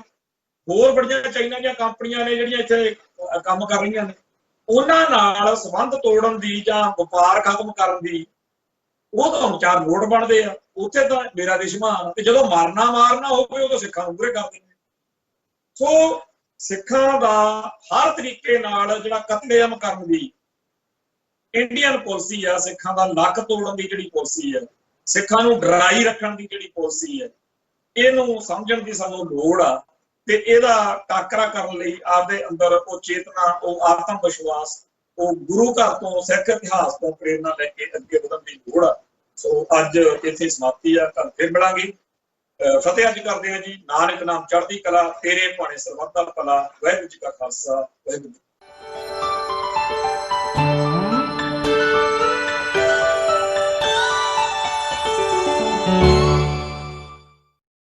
ਹੋਰ ਬੜੀਆਂ ਚਾਈਨਾ ਦੀਆਂ ਕੰਪਨੀਆਂ ਨੇ ਜਿਹੜੀਆਂ ਇੱਥੇ ਕੰਮ ਕਰ ਰਹੀਆਂ ਨੇ, ਉਹਨਾਂ ਨਾਲ ਸੰਬੰਧ ਤੋੜਨ ਦੀ ਜਾਂ ਵਪਾਰ ਖਤਮ ਕਰਨ ਦੀ ਉਹ ਤਾਂ ਹੁਣ ਚਾਰ ਨੋਟ ਬਣਦੇ ਆ। ਉੱਥੇ ਤਾਂ ਮੇਰਾ ਦੁਸ਼ਮਣ, ਤੇ ਜਦੋਂ ਮਾਰਨਾ ਹੋਵੇ ਉਦੋਂ ਸਿੱਖਾਂ ਨੂੰ ਪੂਰੇ ਕਰ ਦਿੰਦੇ। ਸੋ ਸਿੱਖਾਂ ਦਾ ਹਰ ਤਰੀਕੇ ਨਾਲ ਜਿਹੜਾ ਕਤਲੇਆਮ ਕਰਨ ਦੀ ਇੰਡੀਅਨ ਪਾਲਿਸੀ ਆ, ਸਿੱਖਾਂ ਦਾ ਲੱਕ ਤੋੜਨ ਦੀ ਜਿਹੜੀ ਪਾਲਿਸੀ ਹੈ, ਸਿੱਖਾਂ ਨੂੰ ਡਰਾਈ ਰੱਖਣ ਦੀ ਜਿਹੜੀ ਪਾਲਿਸੀ ਹੈ, ਇਹਨੂੰ ਸਮਝਣ ਦੀ ਸਾਨੂੰ ਲੋੜ ਆ। ਤੇ ਇਹਦਾ ਟਾਕਰਾ ਕਰਨ ਲਈ ਆਪਦੇ ਅੰਦਰ ਉਹ ਚੇਤਨਾ, ਉਹ ਆਤਮ ਵਿਸ਼ਵਾਸ, ਉਹ ਗੁਰੂ ਘਰ ਤੋਂ, ਸਿੱਖ ਇਤਿਹਾਸ ਤੋਂ ਪ੍ਰੇਰਨਾ ਲੈ ਕੇ ਅੱਗੇ ਵਧਣ ਦੀ ਲੋੜ ਆ। ਸੋ ਅੱਜ ਇੱਥੇ ਸਮਾਪਤੀ ਆ, ਕੱਲ ਫਿਰ ਮਿਲਾਂਗੇ। ਫਤਿਹ ਅੱਜ ਕਰਦੇ ਹਾਂ ਜੀ। ਨਾਨਕ ਨਾਮ ਚੜ੍ਹਦੀ ਕਲਾ, ਤੇਰੇ ਭਾਣੇ ਸਰਬੱਤ ਦਾ ਭਲਾ। ਵਾਹਿਗੁਰੂ ਜੀ ਕਾ ਖਾਲਸਾ, ਵਾਹਿਗੁਰੂ ਜੀ।